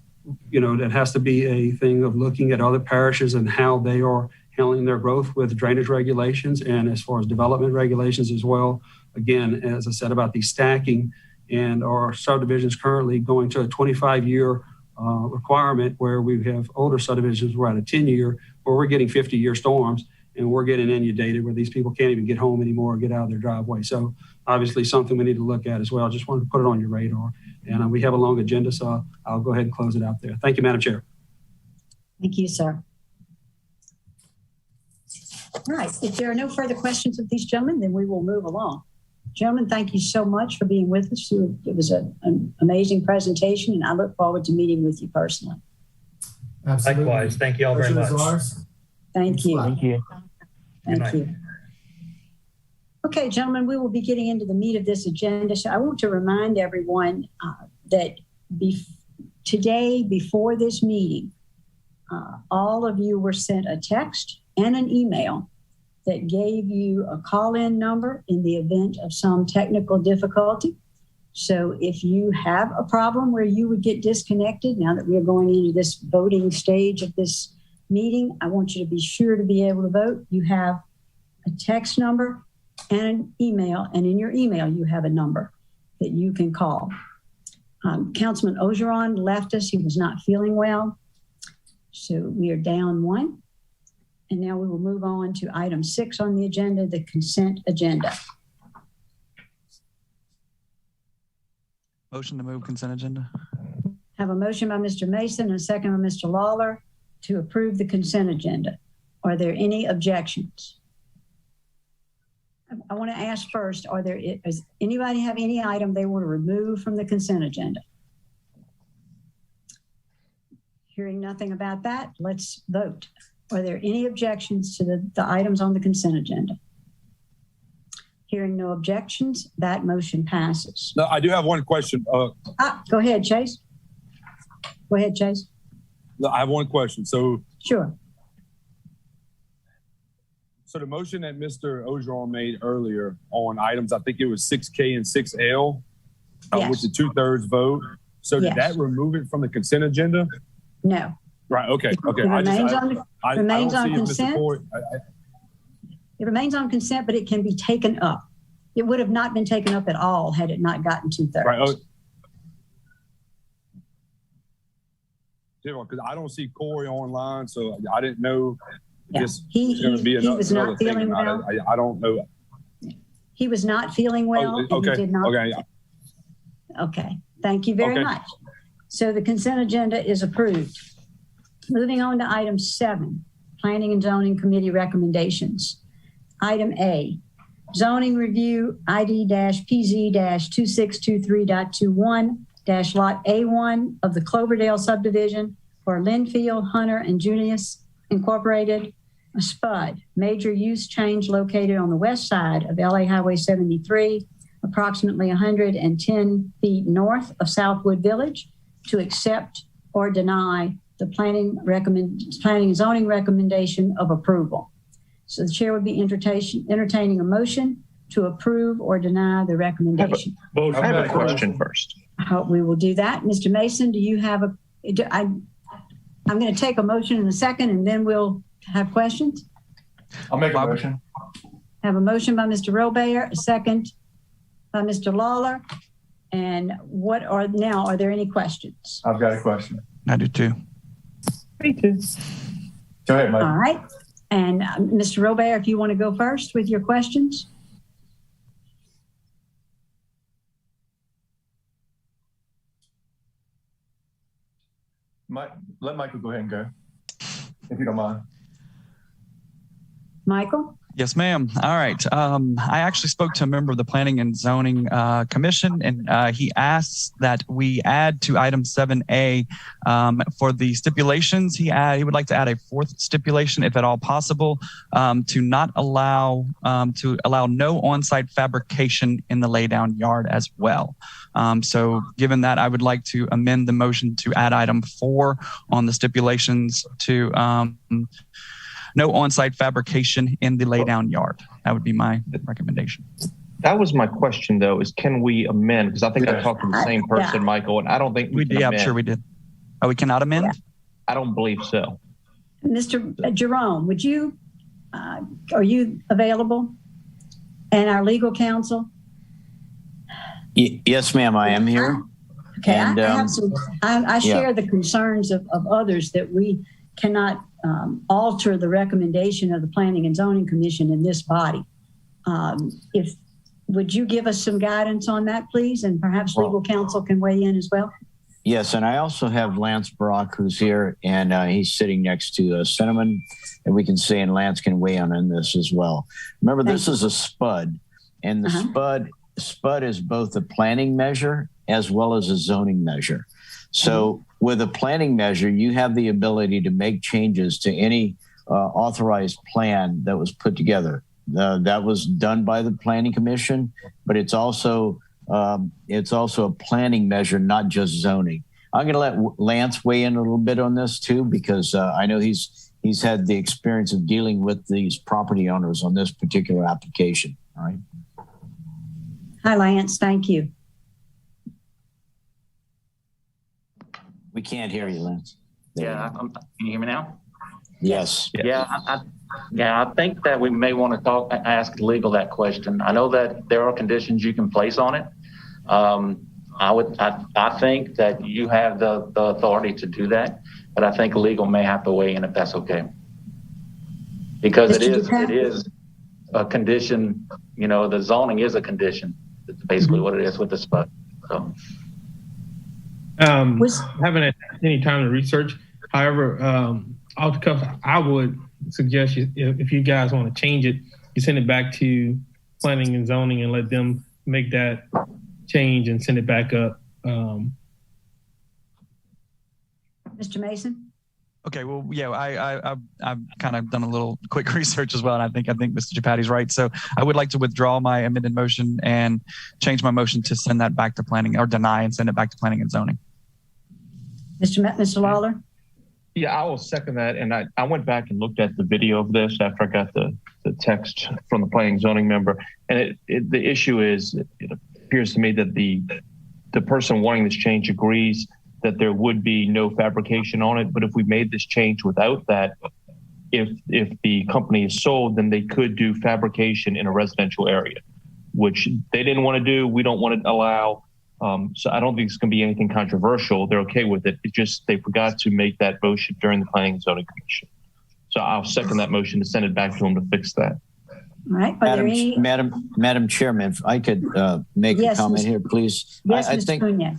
that has to be a thing of looking at other parishes and how they are handling their growth with drainage regulations and as far as development regulations as well. Again, as I said about the stacking, and our subdivisions currently going to a 25-year requirement, where we have older subdivisions we're at a 10-year, where we're getting 50-year storms, and we're getting inundated where these people can't even get home anymore or get out of their driveway. So obviously something we need to look at as well. Just wanted to put it on your radar. And we have a long agenda, so I'll go ahead and close it out there. Thank you, Madam Chair. Thank you, sir. All right. If there are no further questions of these gentlemen, then we will move along. Gentlemen, thank you so much for being with us. It was an amazing presentation, and I look forward to meeting with you personally. Absolutely. Likewise. Thank you all very much. Thank you. Thank you. Thank you. Okay, gentlemen, we will be getting into the meat of this agenda. So I want to remind everyone that today, before this meeting, all of you were sent a text and an email that gave you a call-in number in the event of some technical difficulty. So if you have a problem where you would get disconnected, now that we are going into this voting stage of this meeting, I want you to be sure to be able to vote. You have a text number and an email, and in your email, you have a number that you can call. Councilman Ogeron left us. He was not feeling well. So we are down one. And now we will move on to item 6 on the agenda, the consent agenda. Motion to move consent agenda. Have a motion by Mr. Mason and a second by Mr. Lawler to approve the consent agenda. Are there any objections? I want to ask first, does anybody have any item they want to remove from the consent agenda? Hearing nothing about that, let's vote. Are there any objections to the items on the consent agenda? Hearing no objections, that motion passes. No, I do have one question. Go ahead, Chase. Go ahead, Chase. No, I have one question. Sure. So the motion that Mr. Ogeron made earlier on items, I think it was 6K and 6L, yes. With the 2/3 vote. So did that remove it from the consent agenda? No. Right. Okay. Okay. It remains on consent. It remains on consent, but it can be taken up. It would have not been taken up at all had it not gotten 2/3. Right. Because I don't see Corey online, so I didn't know. He was not feeling well. I don't know. He was not feeling well. Okay. He did not. Okay. Okay. Thank you very much. So the consent agenda is approved. Moving on to item 7, Planning and Zoning Committee recommendations. Item A, zoning review ID-PZ-2623.21-Lot A1 of the Cloverdale subdivision for Linfield, Hunter, and Junius Incorporated, a SPUD, major use change located on the west side of LA Highway 73, approximately 110 feet north of Southwood Village, to accept or deny the planning and zoning recommendation of approval. So the chair would be entertaining a motion to approve or deny the recommendation. I have a question first. We will do that. Mr. Mason, do you have I'm going to take a motion in a second, and then we'll have questions. I'll make a motion. Have a motion by Mr. Robert, a second by Mr. Lawler. And are there any questions? I've got a question. I do too. Me too. Go ahead, Mike. All right. And Mr. Robert, if you want to go first with your questions. Let Michael go ahead and go, if you don't mind. Michael? Yes, ma'am. All right. I actually spoke to a member of the Planning and Zoning Commission, and he asks that we add to item 7A for the stipulations. He would like to add a 4th stipulation, if at all possible, to not allow no on-site fabrication in the laydown yard as well. So given that, I would like to amend the motion to add item 4 on the stipulations to no on-site fabrication in the laydown yard. That would be my recommendation. That was my question, though, is can we amend? Because I think I talked to the same person, Michael, and I don't think we can amend. I'm sure we did. Oh, we cannot amend? Yeah. I don't believe so. Mr. Jerome, would you, are you available? And our legal counsel? Yes, ma'am, I am here. Okay, and, I share the concerns of others that we cannot alter the recommendation of the Planning and Zoning Commission in this body. Would you give us some guidance on that, please? And perhaps legal counsel can weigh in as well. Yes, and I also have Lance Brock, who's here, and he's sitting next to Cinnamon, and we can see, and Lance can weigh in on this as well. Remember, this is a SPUD, and the SPUD is both a planning measure as well as a zoning measure. So with a planning measure, you have the ability to make changes to any authorized plan that was put together. That was done by the Planning Commission, but it's also a planning measure, not just zoning. I'm going to let Lance weigh in a little bit on this too, because I know he's had the experience of dealing with these property owners on this particular application. All right. Hi, Lance. Thank you. We can't hear you, Lance. Yeah, can you hear me now? Yes. Yeah, I think that we may want to ask legal that question. I know that there are conditions you can place on it. I think that you have the authority to do that, but I think legal may have to weigh in if that's okay. Because it is a condition, you know, the zoning is a condition. It's basically what it is with the SPUD. So. Haven't had any time to research. However, off the cuff, I would suggest if you guys want to change it, you send it back to planning and zoning and let them make that change and send it back up. Mr. Mason? Okay, well, yeah, I've kind of done a little quick research as well, and I think Mr. Japati's right. So I would like to withdraw my amended motion and change my motion to send that back to planning, or deny and send it back to planning and zoning. Mr. Lawler? Yeah, I will second that. And I went back and looked at the video of this after I got the text from the planning zoning member. And the issue is, it appears to me that the person wanting this change agrees that there would be no fabrication on it. But if we made this change without that, if the company is sold, then they could do fabrication in a residential area, which they didn't want to do. We don't want to allow. So I don't think it's going to be anything controversial. They're okay with it. It's just they forgot to make that motion during the Planning and Zoning Commission. So I'll second that motion to send it back to them to fix that. All right. Madam Chairman, if I could make a comment here, please. Yes, I Mr. think Cunha.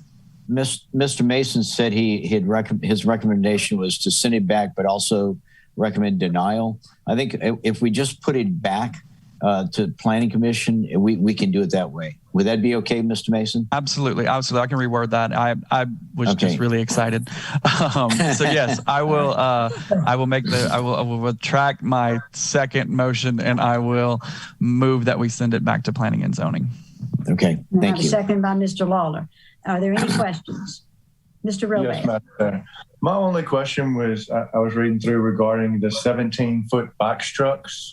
Mr. Mason said his recommendation was to send it back, but also recommend denial. I think if we just put it back to Planning Commission, we can do it that way. Would that be okay, Mr. Mason? Absolutely. I can reword that. I was just really excited. So yes, I will retract my second motion, and I will move that we send it back to Planning and Zoning. Okay, thank you. Second by Mr. Lawler. Are there any questions? Mr. Robey. Yes, Madam Chair. My only question was, I was reading through regarding the 17-foot box trucks,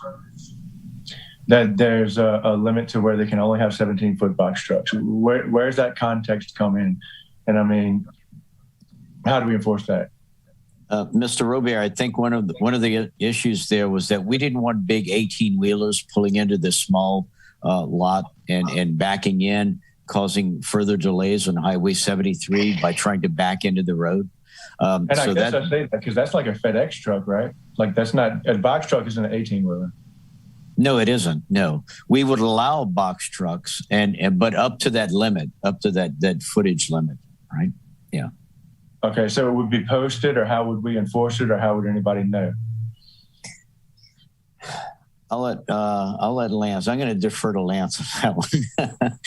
that there's a limit to where they can only have 17-foot box trucks. Where's that context come in? And I mean, how do we enforce that? Mr. Robert, I think one of the issues there was that we didn't want big 18-wheelers pulling into this small lot and backing in, causing further delays on Highway 73 by trying to back into the road. And I guess I say that because that's like a FedEx truck, right? Like that's not, a box truck isn't an 18-wheeler. No, it isn't. No, we would allow box trucks but up to that limit, up to that footage limit, right? Yeah. Okay, so it would be posted, or how would we enforce it, or how would anybody know? I'll let Lance. I'm going to defer to Lance on that one.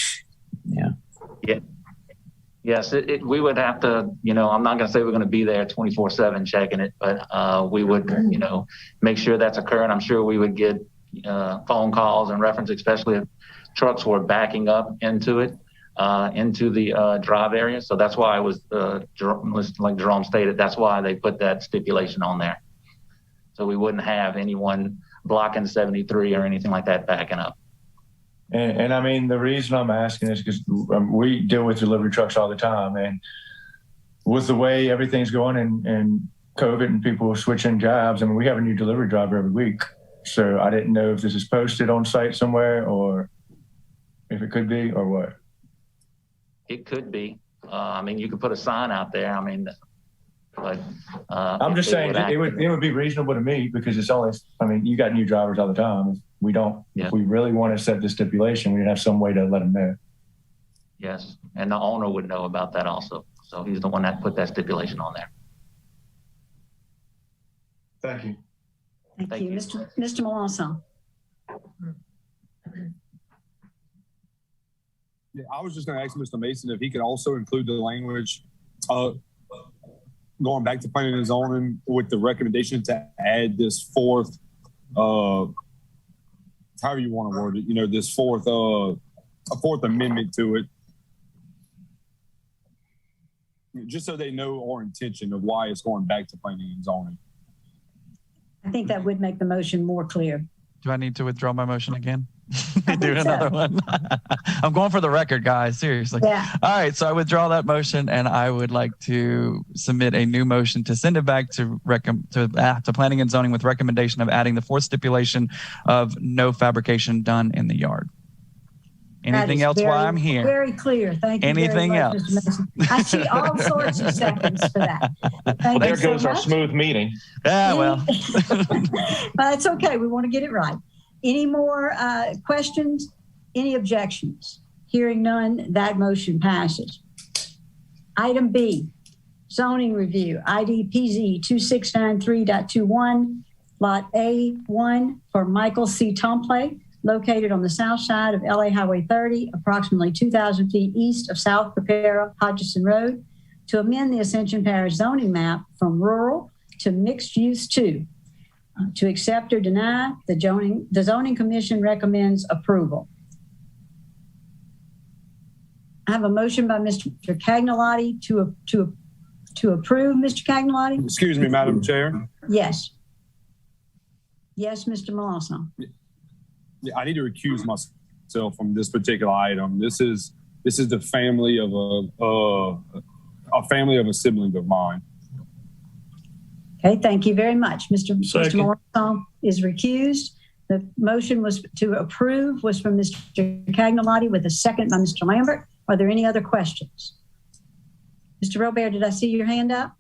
Yeah. Yes, we would have to, I'm not going to say we're going to be there 24/7 checking it, but we would, make sure that's occurring. I'm sure we would get phone calls and reference, especially if trucks were backing up into it, into the drive area. So that's why it was, like Jerome stated, that's why they put that stipulation on there. So we wouldn't have anyone blocking 73 or anything like that backing up. And I mean, the reason I'm asking is because we deal with delivery trucks all the time. And with the way everything's going and COVID and people switching jobs, I mean, we have a new delivery driver every week. So I didn't know if this is posted on site somewhere or if it could be or what. It could be. I mean, you could put a sign out there. I mean, but I'm just saying it would be reasonable to me because it's only, I mean, you got new drivers all the time. If we really want to set the stipulation, we'd have some way to let them know. Yes. And the owner would know about that also. So he's the one that put that stipulation on there. Thank you. Thank you. Mr. Melanson. Yeah, I was just going to ask Mr. Mason if he could also include the language going back to planning and zoning with the recommendation to add this fourth, however you want to word it, this fourth amendment to it. Just so they know our intention of why it's going back to planning and zoning. I think that would make the motion more clear. Do I need to withdraw my motion again? Do another one. I'm going for the record, guys. Seriously. Yeah. All right. So I withdraw that motion, and I would like to submit a new motion to send it back to planning and zoning with recommendation of adding the fourth stipulation of no fabrication done in the yard. Anything else while I'm here? Very clear. Thank you. Anything very much, else? Mr. Mason. I see all sorts of seconds for that. Well, there goes our smooth meeting. Yeah, well. But it's okay. We want to get it right. Any more questions? Any objections? Hearing none, that motion passes. Item B, zoning review, IDPZ 2693.21, Lot A1 for Michael C. Tomplay, located on the south side of LA Highway 30, approximately 2,000 feet east of South Prepara Hodgson Road, to amend the Ascension Parish zoning map from rural to mixed use 2. To accept or deny, the zoning commission recommends approval. I have a motion by Mr. Cagnolotti to approve. Mr. Cagnolotti? Excuse me, Madam Chair. Yes. Yes, Mr. Melanson. I need to recuse myself from this particular item. This is the family of a sibling of mine. Okay, thank you very much. Mr. Melanson is recused. The motion was to approve was from Mr. Cagnolotti with a second by Mr. Lambert. Are there any other questions? Mr. Robert, did I see your hand up?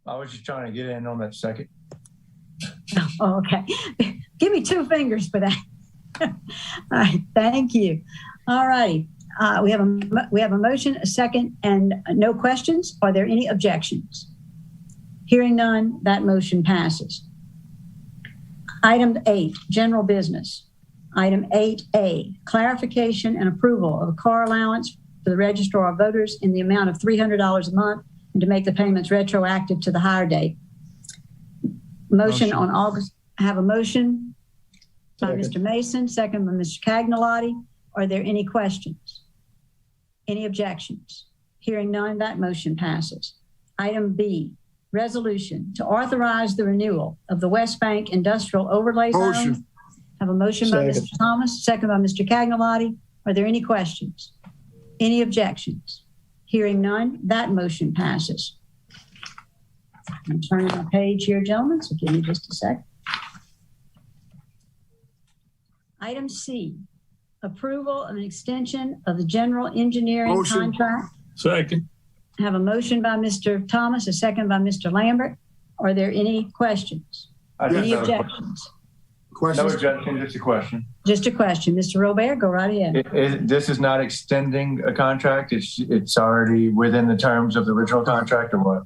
I was just trying to get in on that second. Oh, okay. Give me 2 fingers for that. All right, thank you. All right, we have a motion, a second, and no questions. Are there any objections? Hearing none, that motion passes. Item 8, general business. Item 8A, clarification and approval of a car allowance for the registrar of voters in the amount of $300 a month and to make the payments retroactive to the hire date. Motion on August. I have a motion by Mr. Mason, second by Mr. Cagnolotti. Are there any questions? Any objections? Hearing none, that motion passes. Item B, resolution to authorize the renewal of the West Bank Industrial Overlay Zone. I have a motion by Mr. Thomas, second by Mr. Cagnolotti. Are there any questions? Any objections? Hearing none, that motion passes. I'm turning my page here, gentlemen, so give me just a sec. Item C, approval of an extension of the general engineering contract. Second. I have a motion by Mr. Thomas, a second by Mr. Lambert. Are there any questions? Any objections? No objection, just a question. Just a question. Mr. Robert, go right ahead. This is not extending a contract. It's already within the terms of the original contract or what?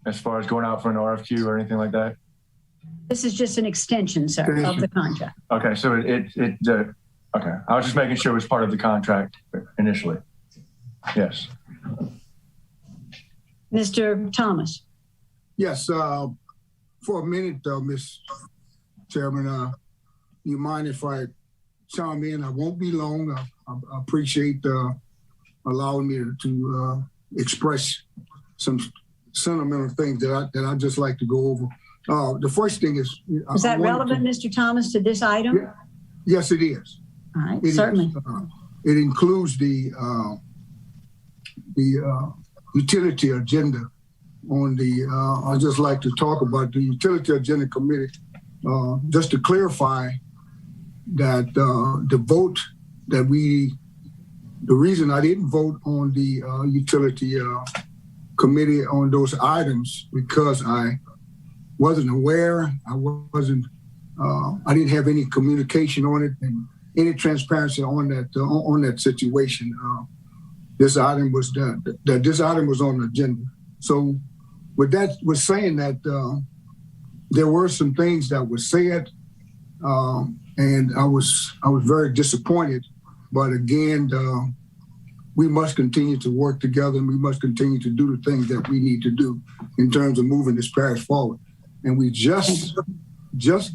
As far as going out for an RFQ or anything like that? This is just an extension, sir, of the contract. Okay, so okay. I was just making sure it was part of the contract initially. Yes. Mr. Thomas. Yes, for a minute, Ms. Chairman, you mind if I chime in? I won't be long. I appreciate allowing me to express some sentimental things that I just like to go over. The first thing is... Is that relevant, Mr. Thomas, to this item? Yes, it is. All right, It certainly. It includes the utility agenda on the, I'd just like to talk about the utility agenda committee, just to clarify that the vote that the reason I didn't vote on the utility committee on those items because I wasn't aware, I didn't have any communication on it and any transparency on that situation. This item was this item was on the agenda. So with that was saying that there were some things that were said, and I was very disappointed. But again, we must continue to work together, and we must continue to do the things that we need to do in terms of moving this parish forward. And we just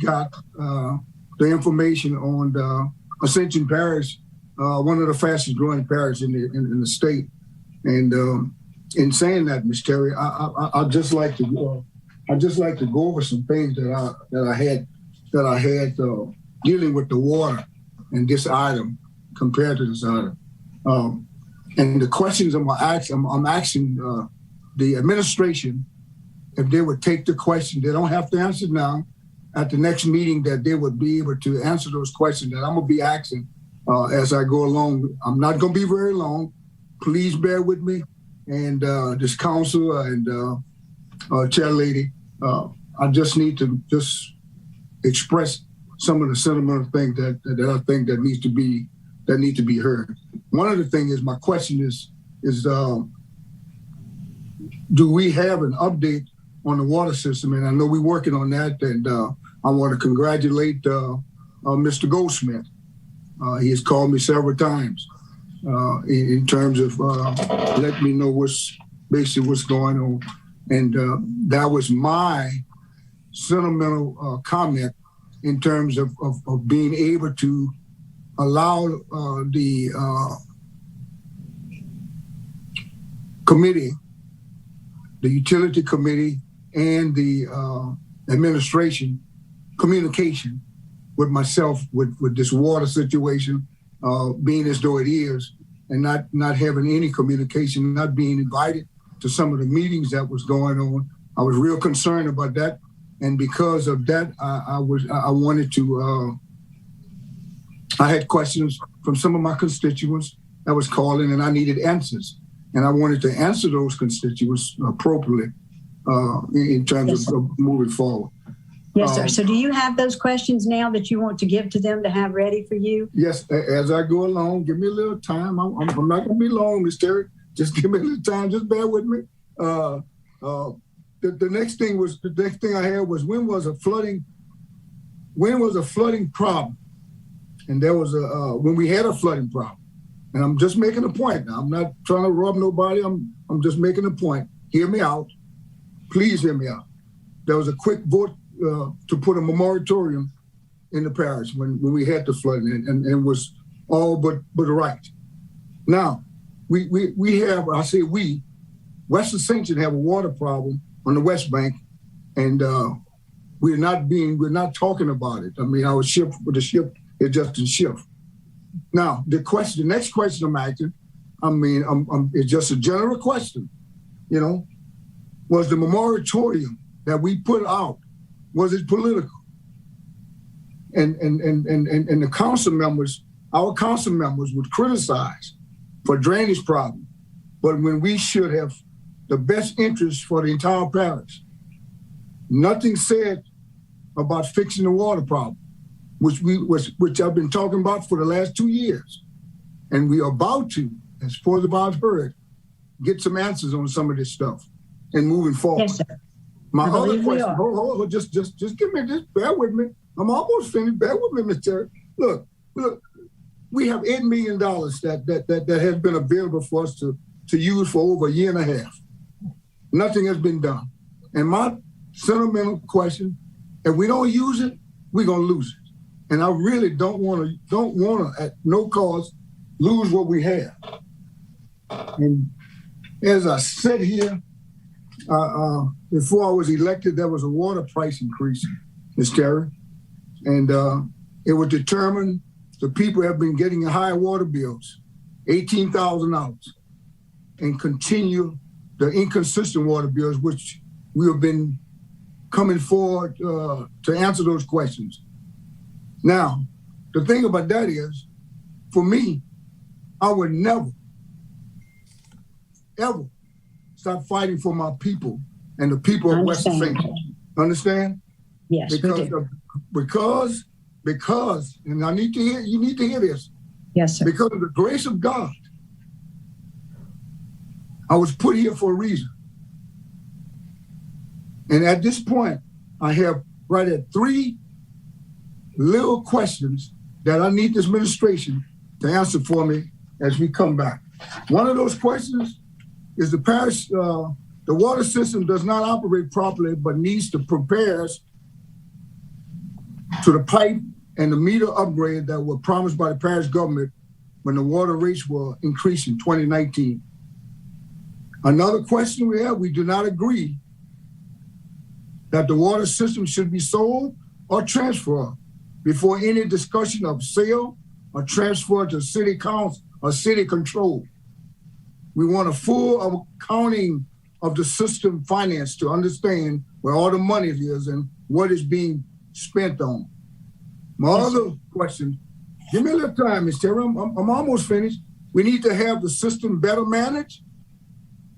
got the information on the Ascension Parish, one of the fastest growing parishes in the state. And in saying that, Ms. Terry, I'd just like to go over some things that I had dealing with the water and this item compared to this item. And the questions I'm asking the administration if they would take the question. They don't have to answer now. At the next meeting, that they would be able to answer those questions that I'm gonna be asking as I go along. I'm not gonna be very long. Please bear with me. And this council and chair lady, I just need to just express some of the sentimental things that I think that need to be heard. One of the things is my question is do we have an update on the water system? And I know we're working on that, and I want to congratulate Mr. Goldsmith. He has called me several times in terms of letting me know what's going on. And that was my sentimental comment in terms of being able to allow the committee, the utility committee, and the administration communication with myself with this water situation being as though it is, and not having any communication, not being invited to some of the meetings that was going on. I was real concerned about that, and because of that, I had questions from some of my constituents that was calling, and I needed answers, and I wanted to answer those constituents appropriately in terms of moving forward. Yes, sir. So do you have those questions now that you want to give to them to have ready for you? Yes, as I go along, give me a little time. I'm not going to be long, Ms. Terry. Just give me a little time. Just bear with me. The next thing I had was when was a flooding problem? And there was when we had a flooding problem. And I'm just making a point now. I'm not trying to rub nobody. I'm just making a point. Hear me out. Please hear me out. There was a quick vote to put a moratorium in the parish when we had the flooding, and was all but right. Now, we have, I say we, West Ascension have a water problem on the West Bank, and we're not talking about it. I mean, our ship it just didn't shift. Now, the next question I'm asking, it's just a general question, was the moratorium that we put out, was it political? And the council members, our council members would criticize for drainage problem, but when we should have the best interest for the entire parish. Nothing said about fixing the water problem, which I've been talking about for the last 2 years. And we are about to, as far as I've heard, get some answers on some of this stuff and moving forward. Yes, sir. My other question, hold, just give me, just bear with me. I'm almost finished. Bear with me, Mr. Terry. Look, we have $8 million that has been available for us to use for over a year and a half. Nothing has been done. And my sentimental question, if we don't use it, we're gonna lose it. And I really don't wanna at no cost lose what we have. And as I sit here, before I was elected, there was a water price increase, Ms. Terry. And It would determine the people have been getting high water bills, $18,000, and continue the inconsistent water bills, which we have been coming forward to answer those questions. Now, the thing about that is, for me, I would never, ever stop fighting for my people and the people of West Ascension. Understand? Yes, because, and I need to hear, you need to hear this. Yes, sir. Because of the grace of God, I was put here for a reason. And at this point, I have right at 3 little questions that I need this administration to answer for me as we come back. One of those questions is the parish, the water system does not operate properly, but needs to prepare us to the pipe and the meter upgrade that were promised by the parish government when the water rates were increased in 2019. Another question we have, we do not agree that the water system should be sold or transferred before any discussion of sale or transfer to city council or city control. We want a full accounting of the system finance to understand where all the money is and what is being spent on. My other question, give me a little time, Ms. Terry, I'm almost finished. We need to have the system better managed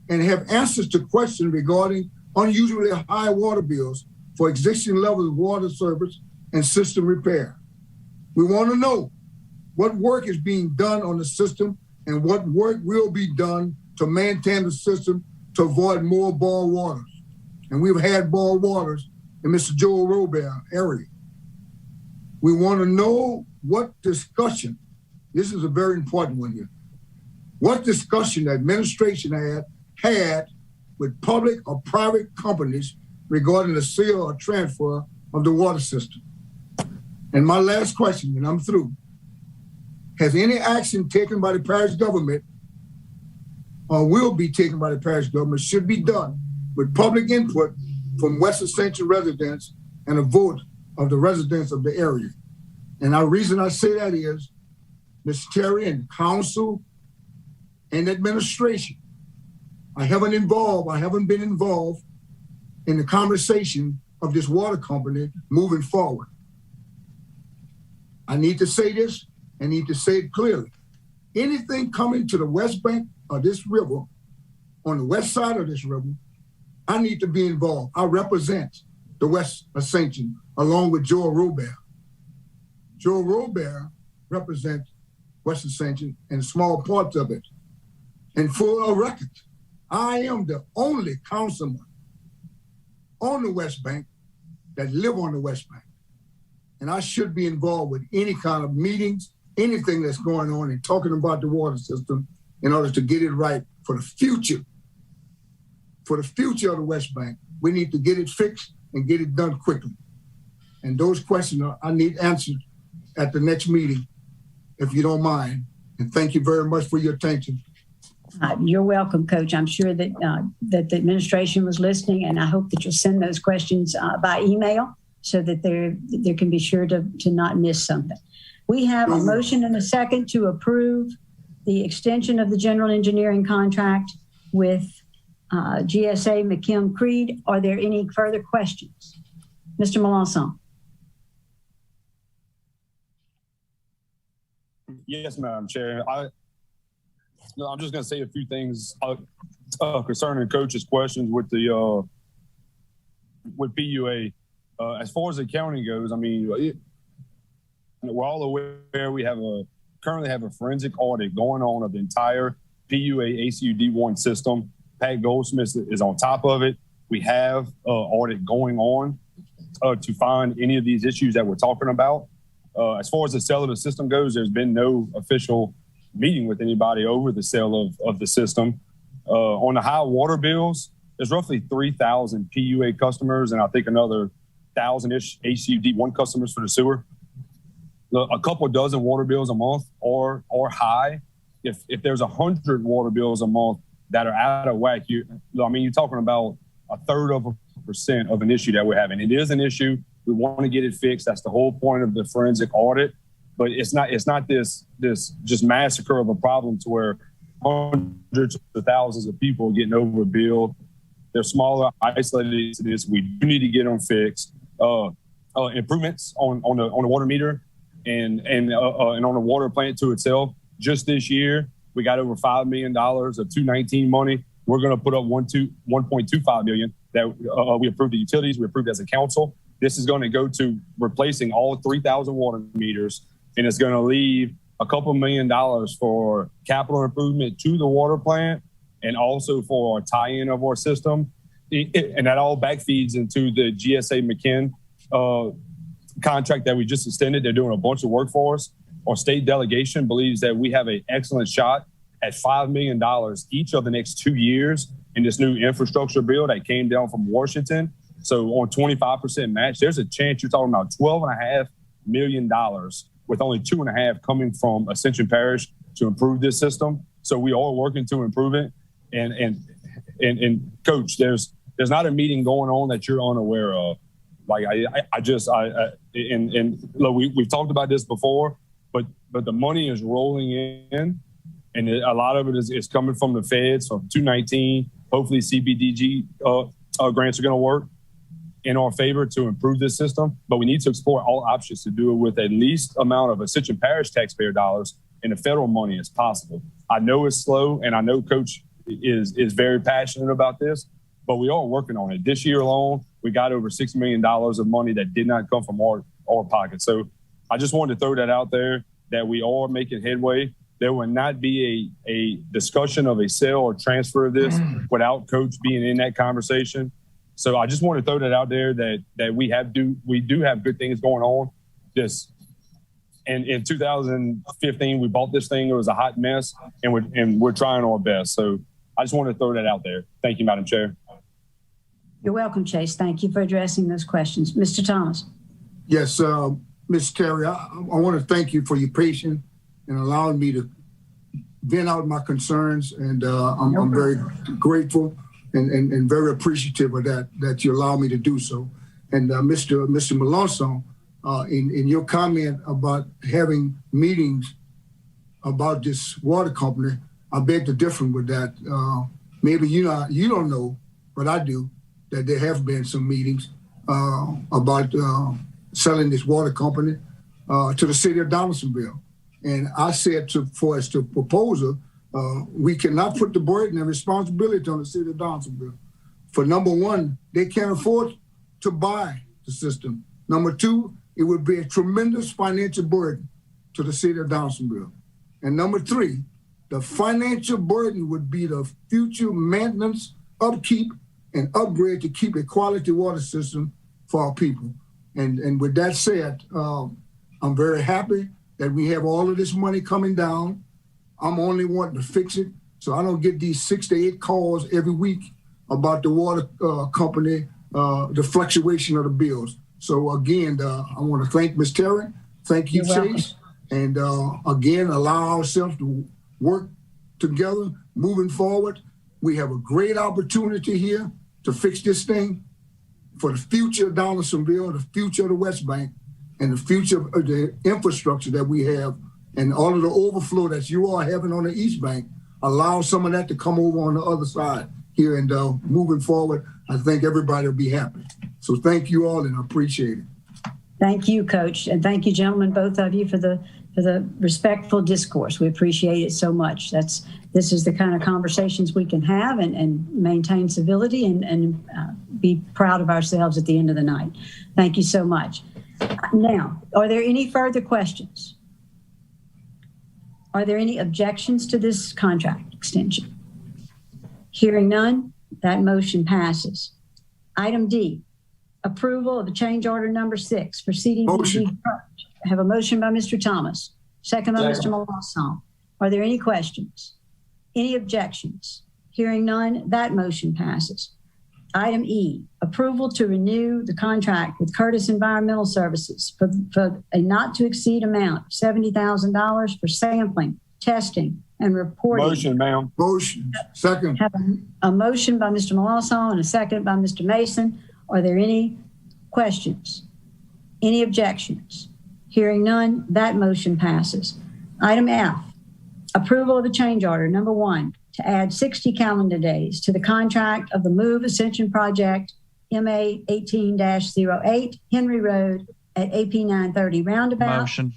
and have answers to questions regarding unusually high water bills for existing levels of water service and system repair. We want to know what work is being done on the system and what work will be done to maintain the system to avoid more boil waters. And we've had boil waters in Mr. Joel Robert area. We want to know what discussion, this is a very important one here, what discussion the administration had with public or private companies regarding the sale or transfer of the water system. And my last question, and I'm through, has any action taken by the parish government or will be taken by the parish government should be done with public input from West Ascension residents and a vote of the residents of the area. And the reason I say that is, Ms. Terry and council and administration, I haven't been involved in the conversation of this water company moving forward. I need to say this, I need to say it clearly. Anything coming to the west bank of this river, on the west side of this river, I need to be involved. I represent the West Ascension along with Joel Robert. Joel Robert represents West Ascension and small parts of it. And for a record, I am the only councilman on the West Bank that live on the West Bank. And I should be involved with any kind of meetings, anything that's going on and talking about the water system in order to get it right for the future. For the future of the West Bank, we need to get it fixed and get it done quickly. And those questions I need answered at the next meeting, if you don't mind. And thank you very much for your attention. You're welcome, Coach. I'm sure that that the administration was listening, and I hope that you'll send those questions by email so that there can be sure to not miss something. We have a motion and a second to approve the extension of the general engineering contract with GSA McKim Creed. Are there any further questions? Mr. Melanson. Yes, Madam Chair. I'm just going to say a few things concerning Coach's questions with the with PUA. As far as the county goes, I mean, we're all aware we currently have a forensic audit going on of the entire PUA ACUD1 system. Pat Goldsmith is on top of it. We have audit going on to find any of these issues that we're talking about. As far as the sale of the system goes, there's been no official meeting with anybody over the sale of the system. On the high water bills, there's roughly 3,000 PUA customers and I think another 1,000-ish ACUD1 customers for the sewer. A couple dozen water bills a month or high. If there's 100 water bills a month that are out of whack, you're talking about 1/3% of an issue that we're having. It is an issue. We want to get it fixed. That's the whole point of the forensic audit. But it's not this just massacre of a problem to where hundreds of thousands of people are getting overbilled. They're smaller, isolated incidents. We do need to get them fixed. Improvements on the water meter and on the water plant to itself. Just this year, we got over $5 million of 219 money. We're going to put up 1.25 million that we approved the utilities. We approved as a council. This is going to go to replacing all 3,000 water meters, and it's going to leave a couple $1 million for capital improvement to the water plant and also for a tie-in of our system. And that all backfeeds into the GSA McKinn contract that we just extended. They're doing a bunch of work for us. Our state delegation believes that we have an excellent shot at $5 million each of the next 2 years in this new infrastructure bill that came down from Washington. So on 25% match, there's a chance you're talking about $12.5 million with only 2.5 coming from Ascension Parish to improve this system. So we are working to improve it. And Coach, there's not a meeting going on that you're unaware of. Like look, we've talked about this before, but the money is rolling in, and a lot of it is coming from the feds from 219. Hopefully CBDG grants are going to work in our favor to improve this system, but we need to explore all options to do it with at least amount of Ascension Parish taxpayer dollars and the federal money as possible. I know it's slow, and I know Coach is very passionate about this, but we are working on it. This year alone, we got over $6 million of money that did not come from our pocket. So I just wanted to throw that out there, that we are making headway. There will not be a discussion of a sale or transfer of this without Coach being in that conversation. So I just want to throw that out there that we do have good things going on. And in 2015, we bought this thing. It was a hot mess, and we're trying our best. So I just want to throw that out there. Thank you, Madam Chair. You're welcome, Chase. Thank you for addressing those questions. Mr. Thomas. Yes, Ms. Terry, I want to thank you for your patience and allowing me to vent out my concerns. And I'm very grateful and very appreciative of that you allow me to do so. And Mr. Melanson, in your comment about having meetings about this water company, I beg to differ with that. Maybe you don't know, but I do, that there have been some meetings about selling this water company to the city of Donaldsonville. And I said for us to proposal, we cannot put the burden and responsibility on the city of Donaldsonville. For number one, they can't afford to buy the system. Number two, it would be a tremendous financial burden to the city of Donaldsonville. And number three, the financial burden would be the future maintenance, upkeep, and upgrade to keep a quality water system for our people. And with that said, I'm very happy that we have all of this money coming down. I'm only wanting to fix it, so I don't get these 6 to 8 calls every week about the water company, the fluctuation of the bills. So again, I want to thank Ms. Terry, thank you, Chase, and again, allow ourselves to work together moving forward. We have a great opportunity here to fix this thing for the future of Donaldsonville, the future of the West Bank, and the future of the infrastructure that we have, and all of the overflow that you are having on the East Bank. Allow some of that to come over on the other side here, and moving forward, I think everybody will be happy. So thank you all, and I appreciate it. Thank you, Coach, and thank you, gentlemen, both of you, for the respectful discourse. We appreciate it so much. This is the kind of conversations we can have and maintain civility and be proud of ourselves at the end of the night. Thank you so much. Now, are there any further questions? Are there any objections to this contract extension? Hearing none, that motion passes. Item D, approval of the change order number 6 for CDBG. I have a motion by Mr. Thomas, second by Mr. Melanson. Are there any questions? Any objections? Hearing none, that motion passes. Item E, approval to renew the contract with Curtis Environmental Services for a not to exceed amount of $70,000 for sampling, testing, and reporting. Motion, ma'am. Motion. Second. Have a motion by Mr. Melanson and a second by Mr. Mason. Are there any questions? Any objections? Hearing none, that motion passes. Item F, approval of a change order, number 1, to add 60 calendar days to the contract of the Move Ascension Project, MA 18-08, Henry Road at AP 930 Roundabout. Motion.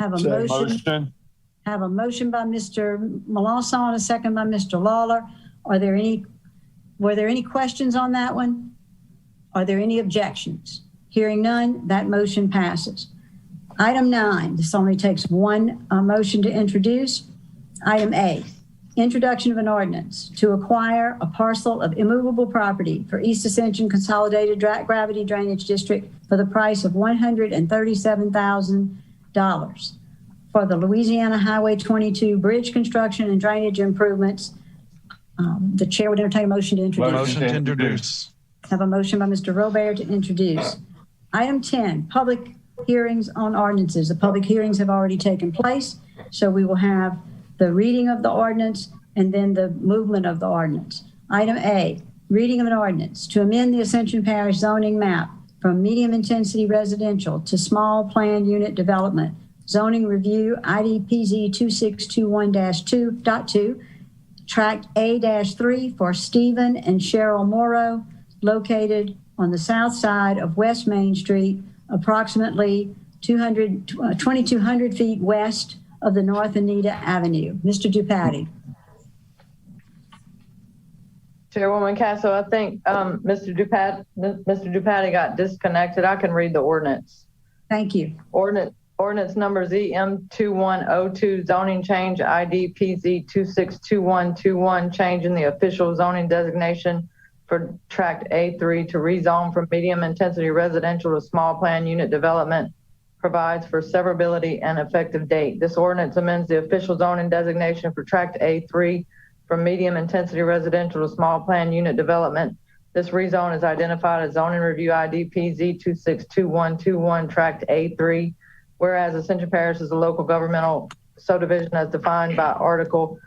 Have a motion. Have a motion by Mr. Melanson, a second by Mr. Lawler. Were there any questions on that one? Are there any objections? Hearing none, that motion passes. Item 9, this only takes one motion to introduce. Item A, introduction of an ordinance to acquire a parcel of immovable property for East Ascension Consolidated Gravity Drainage District for the price of $137,000 for the Louisiana Highway 22 bridge construction and drainage improvements. The chair would entertain a motion to introduce. Motion to introduce. Have a motion by Mr. Robert to introduce. Item 10, public hearings on ordinances. The public hearings have already taken place, so we will have the reading of the ordinance and then the movement of the ordinance. Item A, reading of an ordinance to amend the Ascension Parish zoning map from medium intensity residential to small planned unit development. Zoning review IDPZ 2621-2.2, tract A-3 for Stephen and Cheryl Morrow, located on the south side of West Main Street, approximately 2,200 feet west of the North Anita Avenue. Mr. Dupatti. Chairwoman Casso, I think Mr. Dupatti got disconnected. I can read the ordinance. Thank you. Ordinance number ZM2102, zoning change IDPZ 262121, changing the official zoning designation for tract A3 to rezone from medium intensity residential to small plan unit development, provides for severability and effective date. This ordinance amends the official zoning designation for tract A3 from medium intensity residential to small plan unit development. This rezone is identified as zoning review IDPZ 262121, tract A3. Whereas Ascension Parish is a local governmental subdivision as defined by Article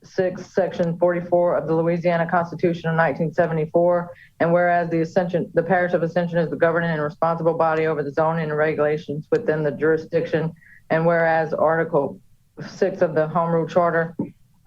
6, Section 44 of the Louisiana Constitution of 1974. And whereas the Parish of Ascension is the governing and responsible body over the zoning and regulations within the jurisdiction. And whereas Article 6 of the Home Rule Charter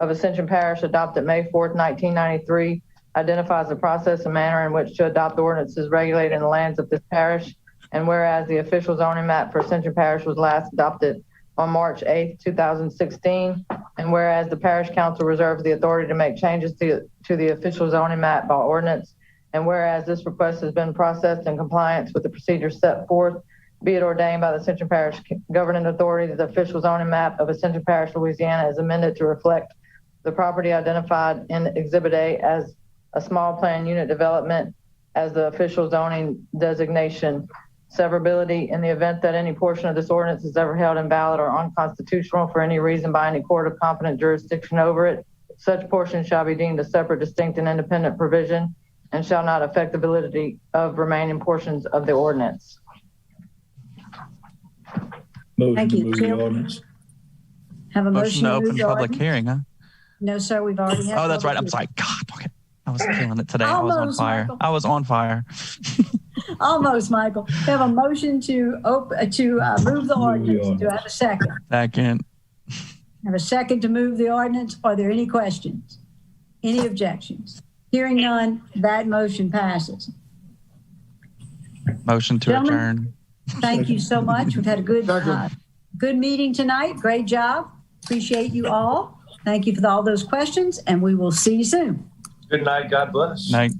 of Ascension Parish, adopted May 4th, 1993, identifies the process and manner in which to adopt ordinances regulating the lands of this parish. And whereas the official zoning map for Ascension Parish was last adopted on March 8th, 2016. And whereas the Parish Council reserves the authority to make changes to the official zoning map by ordinance. And whereas this request has been processed in compliance with the procedures set forth, be it ordained by the Ascension Parish governing authority that the official zoning map of Ascension Parish, Louisiana is amended to reflect the property identified in Exhibit A as a small plan unit development as the official zoning designation. Severability in the event that any portion of this ordinance is ever held invalid or unconstitutional for any reason by any court of competent jurisdiction over it, such portion shall be deemed a separate, distinct, and independent provision and shall not affect the validity of remaining portions of the ordinance. Thank you. Have a motion to open public hearing, huh? No, sir, we've already had. Oh, that's right. I'm sorry. God, okay. I was killing it today. Almost, I was on fire. Michael. I was on fire. Almost, Michael. We have a motion to move the ordinance. Do I have a second? Second. Have a second to move the ordinance. Are there any questions? Any objections? Hearing none, that motion passes. Motion to adjourn. Thank you so much. We've had a good meeting tonight. Great job. Appreciate you all. Thank you for all those questions, and we will see you soon. Good night. God bless. Night.